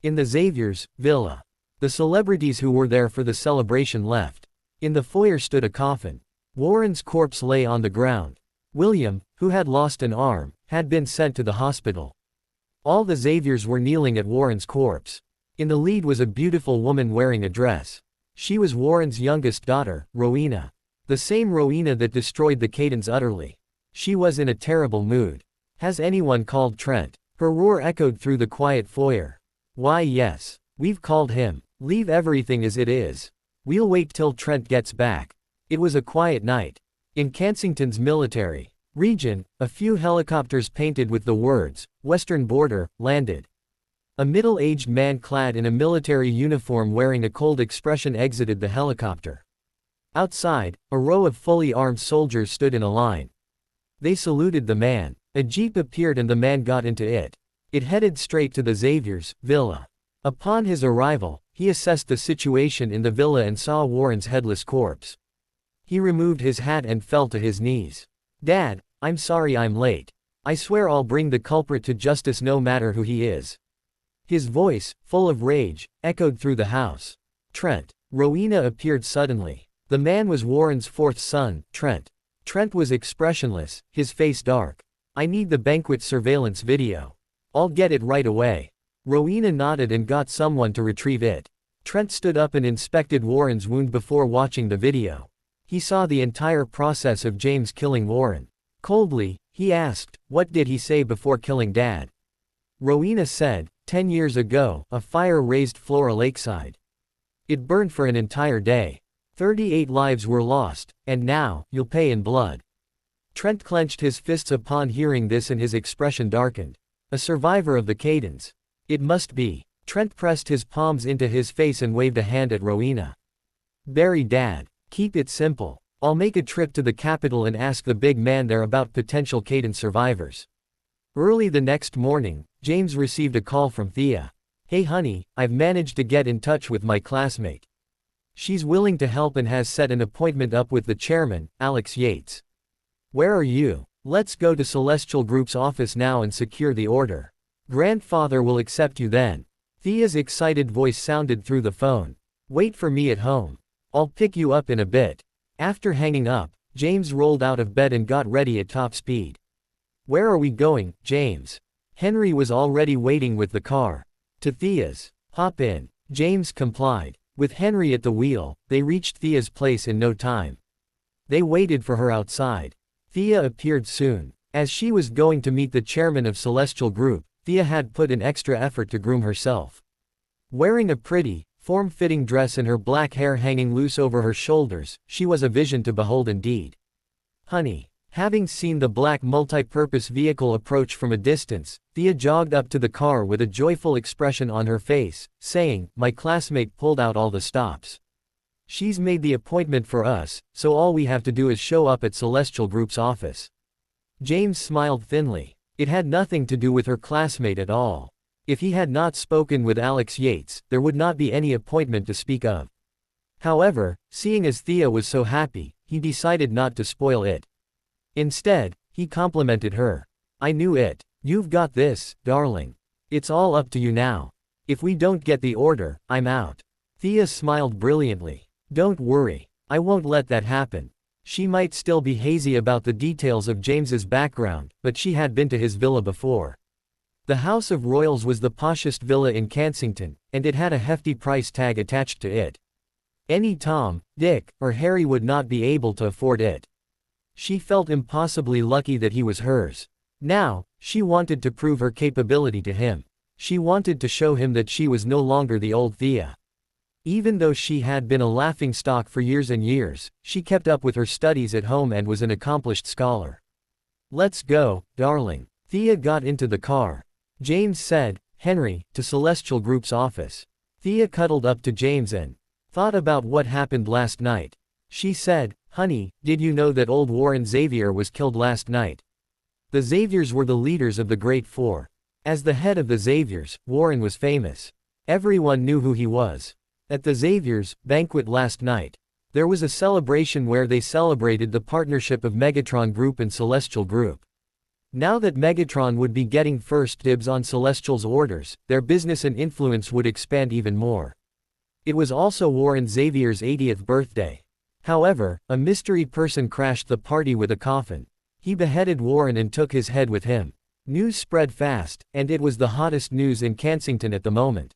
In the Xaviers' villa, the celebrities who were there for the celebration left. In the foyer stood a coffin. Warren's corpse lay on the ground. William, who had lost an arm, had been sent to the hospital. All the Xaviers were kneeling at Warren's corpse. In the lead was a beautiful woman wearing a dress. She was Warren's youngest daughter, Rowena. The same Rowena that destroyed the Cadens utterly. She was in a terrible mood. Has anyone called Trent? Her roar echoed through the quiet foyer. Why yes. We've called him. Leave everything as it is. We'll wait till Trent gets back. It was a quiet night. In Kensington's military region, a few helicopters painted with the words, Western Border, landed. A middle-aged man clad in a military uniform wearing a cold expression exited the helicopter. Outside, a row of fully armed soldiers stood in a line. They saluted the man. A jeep appeared and the man got into it. It headed straight to the Xaviers' villa. Upon his arrival, he assessed the situation in the villa and saw Warren's headless corpse. He removed his hat and fell to his knees. Dad, I'm sorry I'm late. I swear I'll bring the culprit to justice no matter who he is. His voice, full of rage, echoed through the house. Trent. Rowena appeared suddenly. The man was Warren's fourth son, Trent. Trent was expressionless, his face dark. I need the banquet surveillance video. I'll get it right away. Rowena nodded and got someone to retrieve it. Trent stood up and inspected Warren's wound before watching the video. He saw the entire process of James killing Warren. Coldly, he asked, what did he say before killing Dad? Rowena said, 10 years ago, a fire razed Flora Lakeside. It burned for an entire day. 38 lives were lost, and now, you'll pay in blood. Trent clenched his fists upon hearing this and his expression darkened. A survivor of the Cadens. It must be. Trent pressed his palms into his face and waved a hand at Rowena. Bury Dad. Keep it simple. I'll make a trip to the capital and ask the big man there about potential Caden survivors. Early the next morning, James received a call from Thea. Hey honey, I've managed to get in touch with my classmate. She's willing to help and has set an appointment up with the chairman, Alex Yates. Where are you? Let's go to Celestial Group's office now and secure the order. Grandfather will accept you then. Thea's excited voice sounded through the phone. Wait for me at home. I'll pick you up in a bit. After hanging up, James rolled out of bed and got ready at top speed. Where are we going, James? Henry was already waiting with the car. To Thea's. Hop in. James complied. With Henry at the wheel, they reached Thea's place in no time. They waited for her outside. Thea appeared soon. As she was going to meet the chairman of Celestial Group, Thea had put in extra effort to groom herself. Wearing a pretty, form-fitting dress and her black hair hanging loose over her shoulders, she was a vision to behold indeed. Honey. Having seen the black multi-purpose vehicle approach from a distance, Thea jogged up to the car with a joyful expression on her face, saying, "My classmate pulled out all the stops. She's made the appointment for us, so all we have to do is show up at Celestial Group's office." James smiled thinly. It had nothing to do with her classmate at all. If he had not spoken with Alex Yates, there would not be any appointment to speak of. However, seeing as Thea was so happy, he decided not to spoil it. Instead, he complimented her. "I knew it. You've got this, darling. It's all up to you now. If we don't get the order, I'm out." Thea smiled brilliantly. "Don't worry. I won't let that happen." She might still be hazy about the details of James's background, but she had been to his villa before. The House of Royals was the poshest villa in Kensington, and it had a hefty price tag attached to it. Any Tom, Dick, or Harry would not be able to afford it. She felt impossibly lucky that he was hers. Now, she wanted to prove her capability to him. She wanted to show him that she was no longer the old Thea. Even though she had been a laughingstock for years and years, she kept up with her studies at home and was an accomplished scholar. "Let's go, darling." Thea got into the car. James said, "Henry, to Celestial Group's office." Thea cuddled up to James and thought about what happened last night. She said, "Honey, did you know that old Warren Xavier was killed last night?" The Xaviers were the leaders of the Great Four. As the head of the Xaviers, Warren was famous. Everyone knew who he was. At the Xaviers' banquet last night, there was a celebration where they celebrated the partnership of Megatron Group and Celestial Group. Now that Megatron would be getting first dibs on Celestial's orders, their business and influence would expand even more. It was also Warren Xavier's 80th birthday. However, a mystery person crashed the party with a coffin. He beheaded Warren and took his head with him. News spread fast, and it was the hottest news in Kensington at the moment.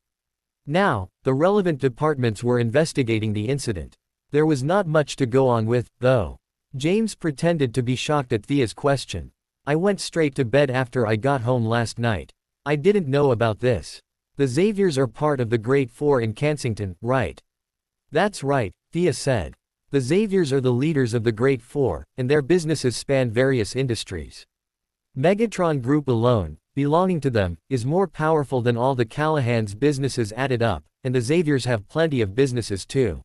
Now, the relevant departments were investigating the incident. There was not much to go on with, though. James pretended to be shocked at Thea's question. "I went straight to bed after I got home last night. I didn't know about this. The Xaviers are part of the Great Four in Kensington, right?" "That's right," Thea said. The Xaviers are the leaders of the Great Four, and their businesses span various industries. Megatron Group alone, belonging to them, is more powerful than all the Callahan's businesses added up, and the Xaviers have plenty of businesses too.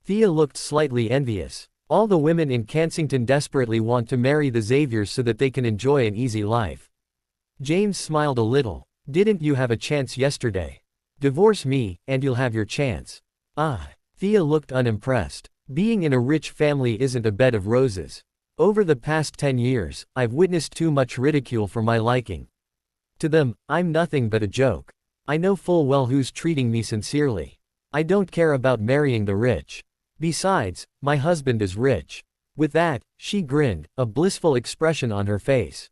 Thea looked slightly envious. All the women in Kensington desperately want to marry the Xaviers so that they can enjoy an easy life. James smiled a little. "Didn't you have a chance yesterday? Divorce me, and you'll have your chance." "Ah." Thea looked unimpressed. "Being in a rich family isn't a bed of roses. Over the past 10 years, I've witnessed too much ridicule for my liking. To them, I'm nothing but a joke. I know full well who's treating me sincerely. I don't care about marrying the rich. Besides, my husband is rich." With that, she grinned, a blissful expression on her face.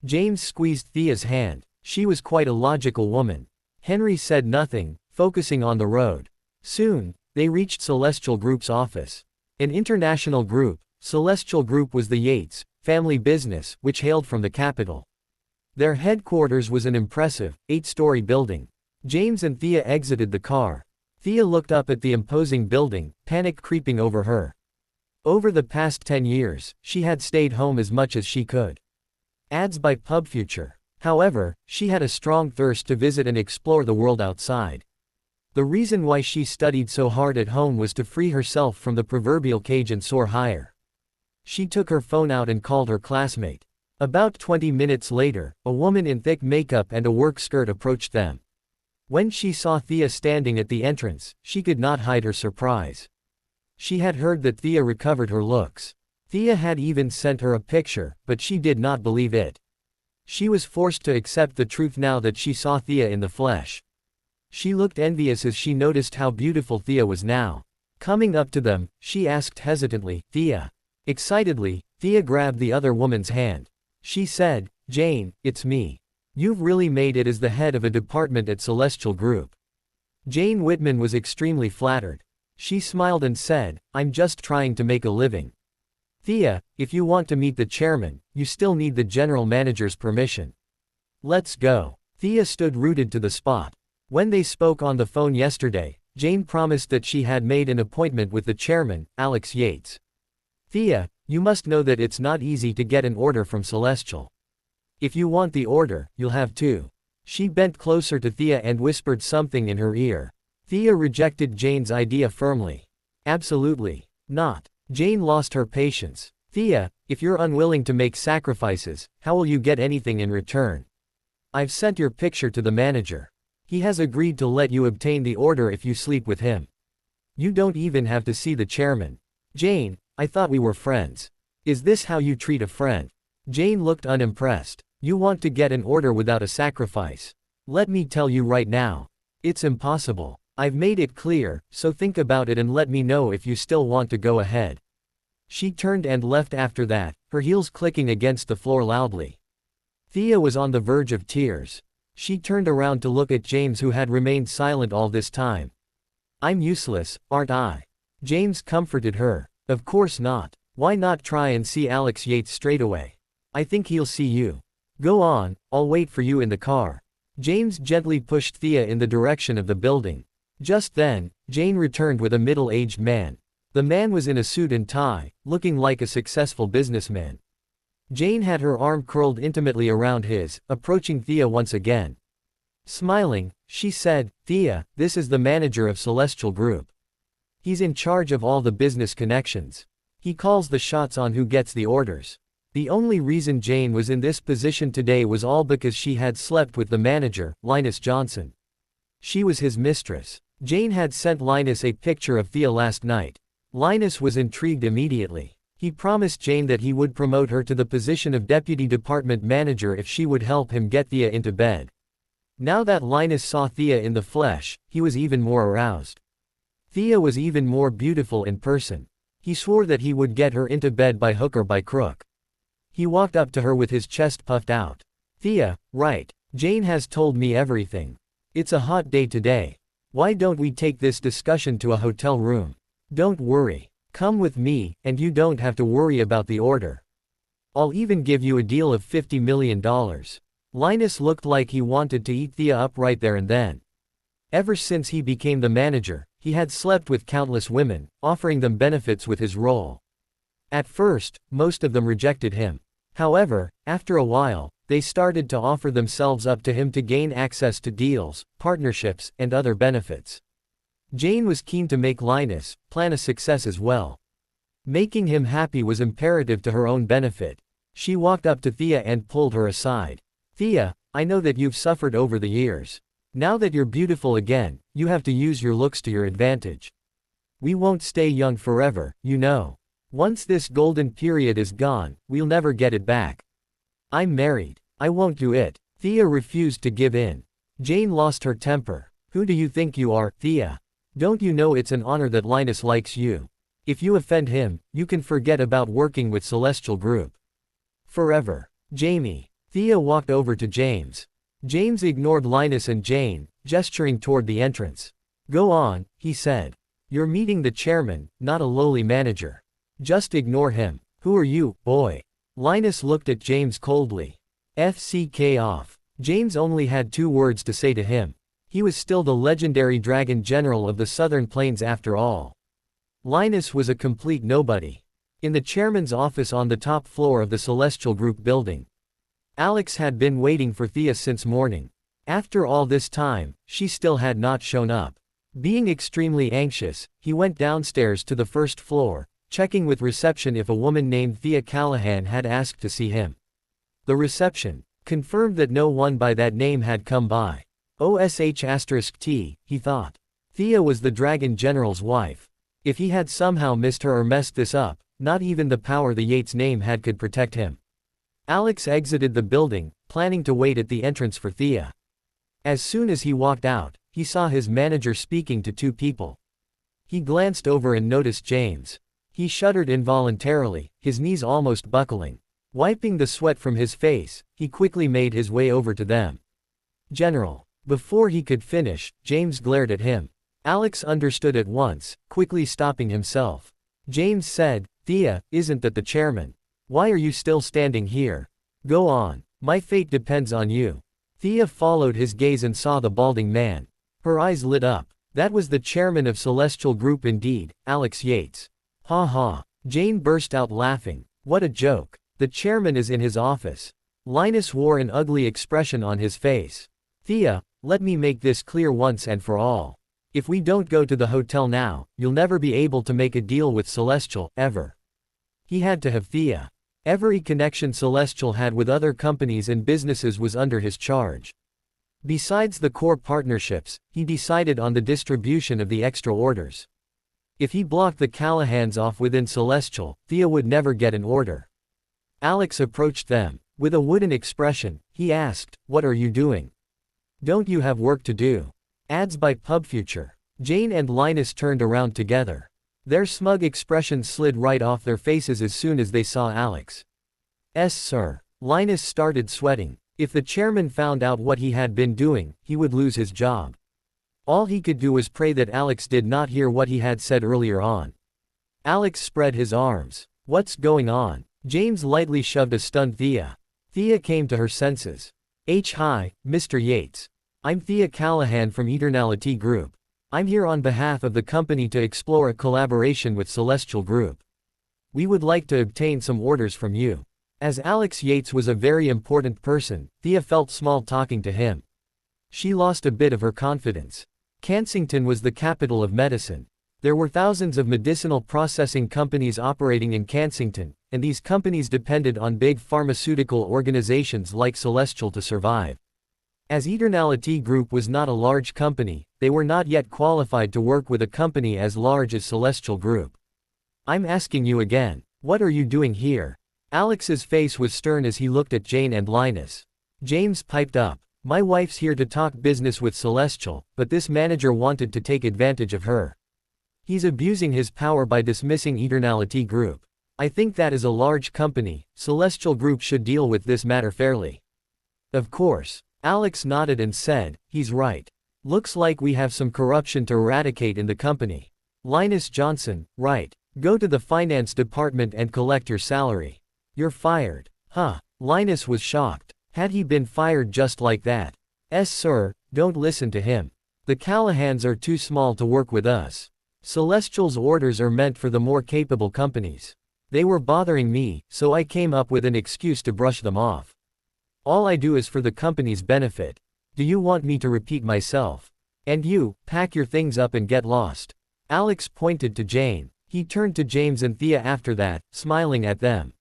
James squeezed Thea's hand. She was quite a logical woman. Henry said nothing, focusing on the road. Soon, they reached Celestial Group's office. An international group, Celestial Group was the Yates family business, which hailed from the capital. Their headquarters was an impressive, 8-story building. James and Thea exited the car. Thea looked up at the imposing building, panic creeping over her. Over the past 10 years, she had stayed home as much as she could. Ads by PubFuture. However, she had a strong thirst to visit and explore the world outside. The reason why she studied so hard at home was to free herself from the proverbial cage and soar higher. She took her phone out and called her classmate. About 20 minutes later, a woman in thick makeup and a work skirt approached them. When she saw Thea standing at the entrance, she could not hide her surprise. She had heard that Thea recovered her looks. Thea had even sent her a picture, but she did not believe it. She was forced to accept the truth now that she saw Thea in the flesh. She looked envious as she noticed how beautiful Thea was now. Coming up to them, she asked hesitantly, "Thea?" Excitedly, Thea grabbed the other woman's hand. She said, "Jane, it's me. You've really made it as the head of a department at Celestial Group." Jane Whitman was extremely flattered. She smiled and said, "I'm just trying to make a living." "Thea, if you want to meet the chairman, you still need the general manager's permission. Let's go." Thea stood rooted to the spot. When they spoke on the phone yesterday, Jane promised that she had made an appointment with the chairman, Alex Yates. "Thea, You must know that it's not easy to get an order from Celestial. If you want the order, you'll have to. She bent closer to Thea and whispered something in her ear. Thea rejected Jane's idea firmly. Absolutely not. Jane lost her patience. Thea, if you're unwilling to make sacrifices, how will you get anything in return? I've sent your picture to the manager. He has agreed to let you obtain the order if you sleep with him. You don't even have to see the chairman. Jane, I thought we were friends. Is this how you treat a friend? Jane looked unimpressed. You want to get an order without a sacrifice. Let me tell you right now. It's impossible. I've made it clear, so think about it and let me know if you still want to go ahead. She turned and left after that, her heels clicking against the floor loudly. Thea was on the verge of tears. She turned around to look at James, who had remained silent all this time. I'm useless, aren't I? James comforted her. Of course not. Why not try and see Alex Yates straight away? I think he'll see you. Go on, I'll wait for you in the car. James gently pushed Thea in the direction of the building. Just then, Jane returned with a middle-aged man. The man was in a suit and tie, looking like a successful businessman. Jane had her arm curled intimately around his, approaching Thea once again. Smiling, she said, Thea, this is the manager of Celestial Group. He's in charge of all the business connections. He calls the shots on who gets the orders. The only reason Jane was in this position today was all because she had slept with the manager, Linus Johnson. She was his mistress. Jane had sent Linus a picture of Thea last night. Linus was intrigued immediately. He promised Jane that he would promote her to the position of deputy department manager if she would help him get Thea into bed. Now that Linus saw Thea in the flesh, he was even more aroused. Thea was even more beautiful in person. He swore that he would get her into bed by hook or by crook. He walked up to her with his chest puffed out. Thea, right. Jane has told me everything. It's a hot day today. Why don't we take this discussion to a hotel room? Don't worry. Come with me, and you don't have to worry about the order. I'll even give you a deal of $50 million. Linus looked like he wanted to eat Thea up right there and then. Ever since he became the manager, he had slept with countless women, offering them benefits with his role. At first, most of them rejected him. However, after a while, they started to offer themselves up to him to gain access to deals, partnerships, and other benefits. Jane was keen to make Linus plan a success as well. Making him happy was imperative to her own benefit. She walked up to Thea and pulled her aside. Thea, I know that you've suffered over the years. Now that you're beautiful again, you have to use your looks to your advantage. We won't stay young forever, you know. Once this golden period is gone, we'll never get it back. I'm married. I won't do it. Thea refused to give in. Jane lost her temper. Who do you think you are, Thea? Don't you know it's an honor that Linus likes you? If you offend him, you can forget about working with Celestial Group. Forever. Jamie. Thea walked over to James. James ignored Linus and Jane, gesturing toward the entrance. Go on, he said. You're meeting the chairman, not a lowly manager. Just ignore him. Who are you, boy? Linus looked at James coldly. FCK off. James only had 2 words to say to him. He was still the legendary Dragon General of the Southern Plains after all. Linus was a complete nobody. In the chairman's office on the top floor of the Celestial Group building. Alex had been waiting for Thea since morning. After all this time, she still had not shown up. Being extremely anxious, he went downstairs to the first floor, checking with reception if a woman named Thea Callahan had asked to see him. The reception confirmed that no one by that name had come by. OSH*T, he thought. Thea was the Dragon General's wife. If he had somehow missed her or messed this up, not even the power the Yates name had could protect him. Alex exited the building, planning to wait at the entrance for Thea. As soon as he walked out, he saw his manager speaking to 2 people. He glanced over and noticed James. He shuddered involuntarily, his knees almost buckling. Wiping the sweat from his face, he quickly made his way over to them. General. Before he could finish, James glared at him. Alex understood at once, quickly stopping himself. James said, Thea, isn't that the chairman? Why are you still standing here? Go on. My fate depends on you. Thea followed his gaze and saw the balding man. Her eyes lit up. That was the chairman of Celestial Group indeed, Alex Yates. Ha ha. Jane burst out laughing. What a joke. The chairman is in his office. Linus wore an ugly expression on his face. Thea, let me make this clear once and for all. If we don't go to the hotel now, you'll never be able to make a deal with Celestial, ever. He had to have Thea. Every connection Celestial had with other companies and businesses was under his charge. Besides the core partnerships, he decided on the distribution of the extra orders. If he blocked the Callahans off within Celestial, Thea would never get an order. Alex approached them. With a wooden expression, he asked, "What are you doing? Don't you have work to do?" Ads by PubFuture. Jane and Linus turned around together. Their smug expressions slid right off their faces as soon as they saw Alex. "Yes, sir." Linus started sweating. If the chairman found out what he had been doing, he would lose his job. All he could do was pray that Alex did not hear what he had said earlier on. Alex spread his arms. "What's going on?" James lightly shoved a stunned Thea. Thea came to her senses. Hi, Mr. Yates. I'm Thea Callahan from Eternality Group. I'm here on behalf of the company to explore a collaboration with Celestial Group. We would like to obtain some orders from you. As Alex Yates was a very important person, Thea felt small talking to him. She lost a bit of her confidence. Kensington was the capital of medicine. There were thousands of medicinal processing companies operating in Kensington, and these companies depended on big pharmaceutical organizations like Celestial to survive. As Eternality Group was not a large company, they were not yet qualified to work with a company as large as Celestial Group. "I'm asking you again, what are you doing here?" Alex's face was stern as he looked at Jane and Linus. James piped up. "My wife's here to talk business with Celestial, but this manager wanted to take advantage of her. He's abusing his power by dismissing Eternality Group. I think that is a large company, Celestial Group should deal with this matter fairly." "Of course." Alex nodded and said, "He's right. Looks like we have some corruption to eradicate in the company." Linus Johnson, right. Go to the finance department and collect your salary. You're fired. Huh. Linus was shocked. Had he been fired just like that? "Yes, sir, don't listen to him. The Callahans are too small to work with us. Celestial's orders are meant for the more capable companies. They were bothering me, so I came up with an excuse to brush them off. All I do is for the company's benefit. Do you want me to repeat myself? And you, pack your things up and get lost." Alex pointed to Jane. He turned to James and Thea after that, smiling at them.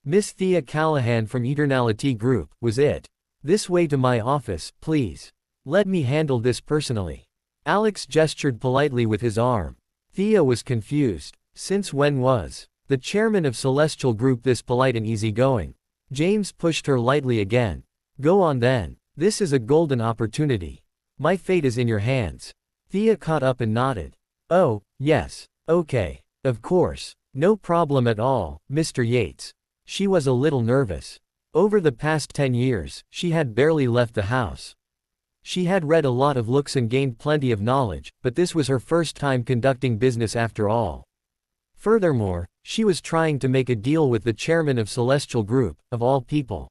"Miss Thea Callahan from Eternality Group, was it? This way to my office, please. Let me handle this personally." Alex gestured politely with his arm. Thea was confused. Since when was the chairman of Celestial Group this polite and easygoing? James pushed her lightly again. "Go on then. This is a golden opportunity. My fate is in your hands." Thea caught up and nodded. "Oh, yes. Okay. Of course. No problem at all, Mr. Yates." She was a little nervous. Over the past 10 years, she had barely left the house. She had read a lot of books and gained plenty of knowledge, but this was her first time conducting business after all. Furthermore, she was trying to make a deal with the chairman of Celestial Group, of all people.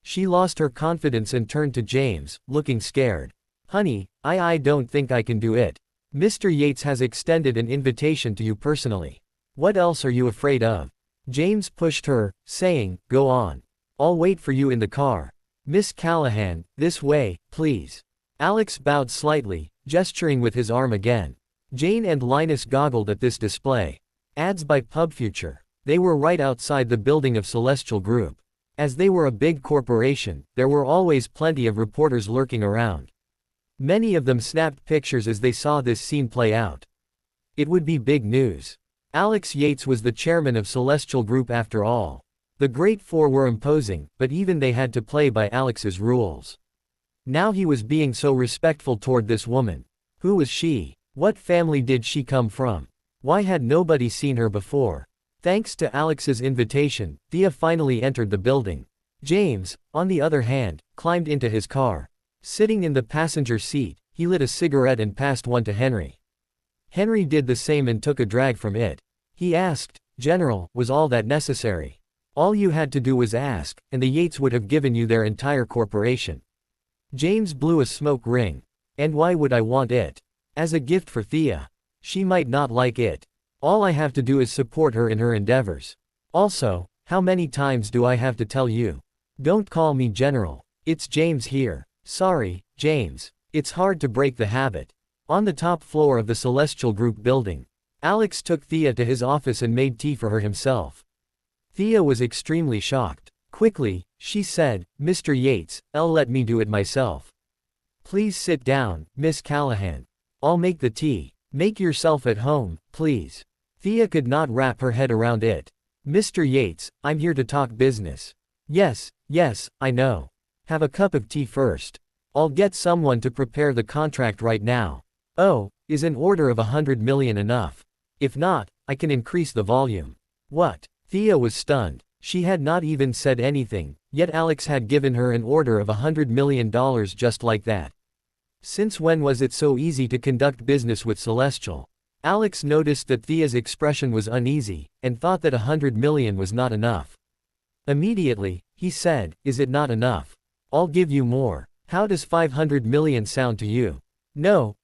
She lost her confidence and turned to James, looking scared. "Honey, I don't think I can do it. Mr. Yates has extended an invitation to you personally. What else are you afraid of?" James pushed her, saying, "Go on. I'll wait for you in the car. Miss Callahan, this way, please." Alex bowed slightly, gesturing with his arm again. Jane and Linus goggled at this display. Ads by PubFuture. They were right outside the building of Celestial Group. As they were a big corporation, there were always plenty of reporters lurking around. Many of them snapped pictures as they saw this scene play out. It would be big news. Alex Yates was the chairman of Celestial Group after all. The Great Four were imposing, but even they had to play by Alex's rules. Now he was being so respectful toward this woman. Who was she? What family did she come from? Why had nobody seen her before? Thanks to Alex's invitation, Thea finally entered the building. James, on the other hand, climbed into his car. Sitting in the passenger seat, he lit a cigarette and passed one to Henry. Henry did the same and took a drag from it. He asked, "General, was all that necessary? All you had to do was ask, and the Yates would have given you their entire corporation." James blew a smoke ring. "And why would I want it? As a gift for Thea. She might not like it." All I have to do is support her in her endeavors. Also, how many times do I have to tell you? Don't call me General. It's James here. Sorry, James. It's hard to break the habit. On the top floor of the Celestial Group building, Alex took Thea to his office and made tea for her himself. Thea was extremely shocked. Quickly, she said, Mr. Yates, let me do it myself. Please sit down, Miss Callahan. I'll make the tea. Make yourself at home, please. Thea could not wrap her head around it. Mr. Yates, I'm here to talk business. Yes, I know. Have a cup of tea first. I'll get someone to prepare the contract right now. Oh, is an order of 100 million enough? If not, I can increase the volume. What? Thea was stunned. She had not even said anything, yet Alex had given her an order of $100 million just like that. Since when was it so easy to conduct business with Celestial? Alex noticed that Thea's expression was uneasy, and thought that 100 million was not enough. Immediately, he said, is it not enough? I'll give you more. How does 500 million sound to you? No,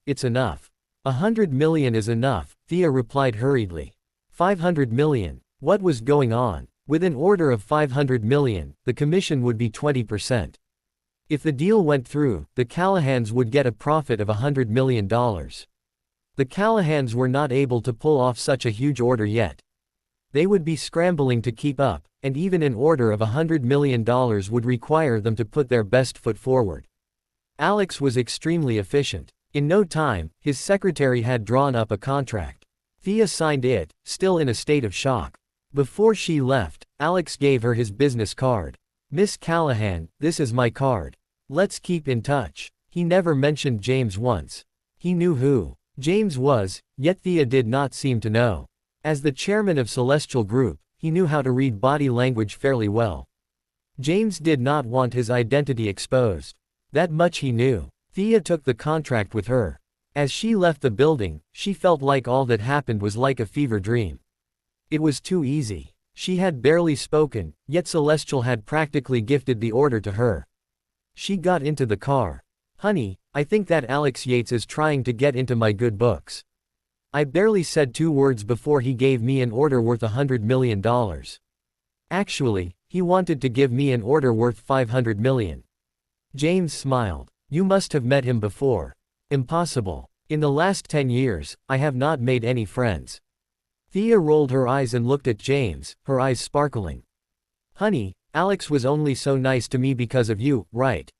it's enough. 100 million is enough, Thea replied hurriedly. 500 million. What was going on? With an order of 500 million, the commission would be 20%. If the deal went through, the Callahans would get a profit of $100 million. The Callahans were not able to pull off such a huge order yet. They would be scrambling to keep up, and even an order of $100 million would require them to put their best foot forward. Alex was extremely efficient. In no time, his secretary had drawn up a contract. Thea signed it, still in a state of shock. Before she left, Alex gave her his business card. Miss Callahan, this is my card. Let's keep in touch. He never mentioned James once. He knew who James was, yet Thea did not seem to know. As the chairman of Celestial Group, he knew how to read body language fairly well. James did not want his identity exposed. That much he knew. Thea took the contract with her. As she left the building, she felt like all that happened was like a fever dream. It was too easy. She had barely spoken, yet Celestial had practically gifted the order to her. She got into the car. Honey, I think that Alex Yates is trying to get into my good books. I barely said 2 words before he gave me an order worth $100 million. Actually, he wanted to give me an order worth 500 million. James smiled. You must have met him before. Impossible. In the last 10 years, I have not made any friends. Thea rolled her eyes and looked at James, her eyes sparkling. Honey, Alex was only so nice to me because of you, right?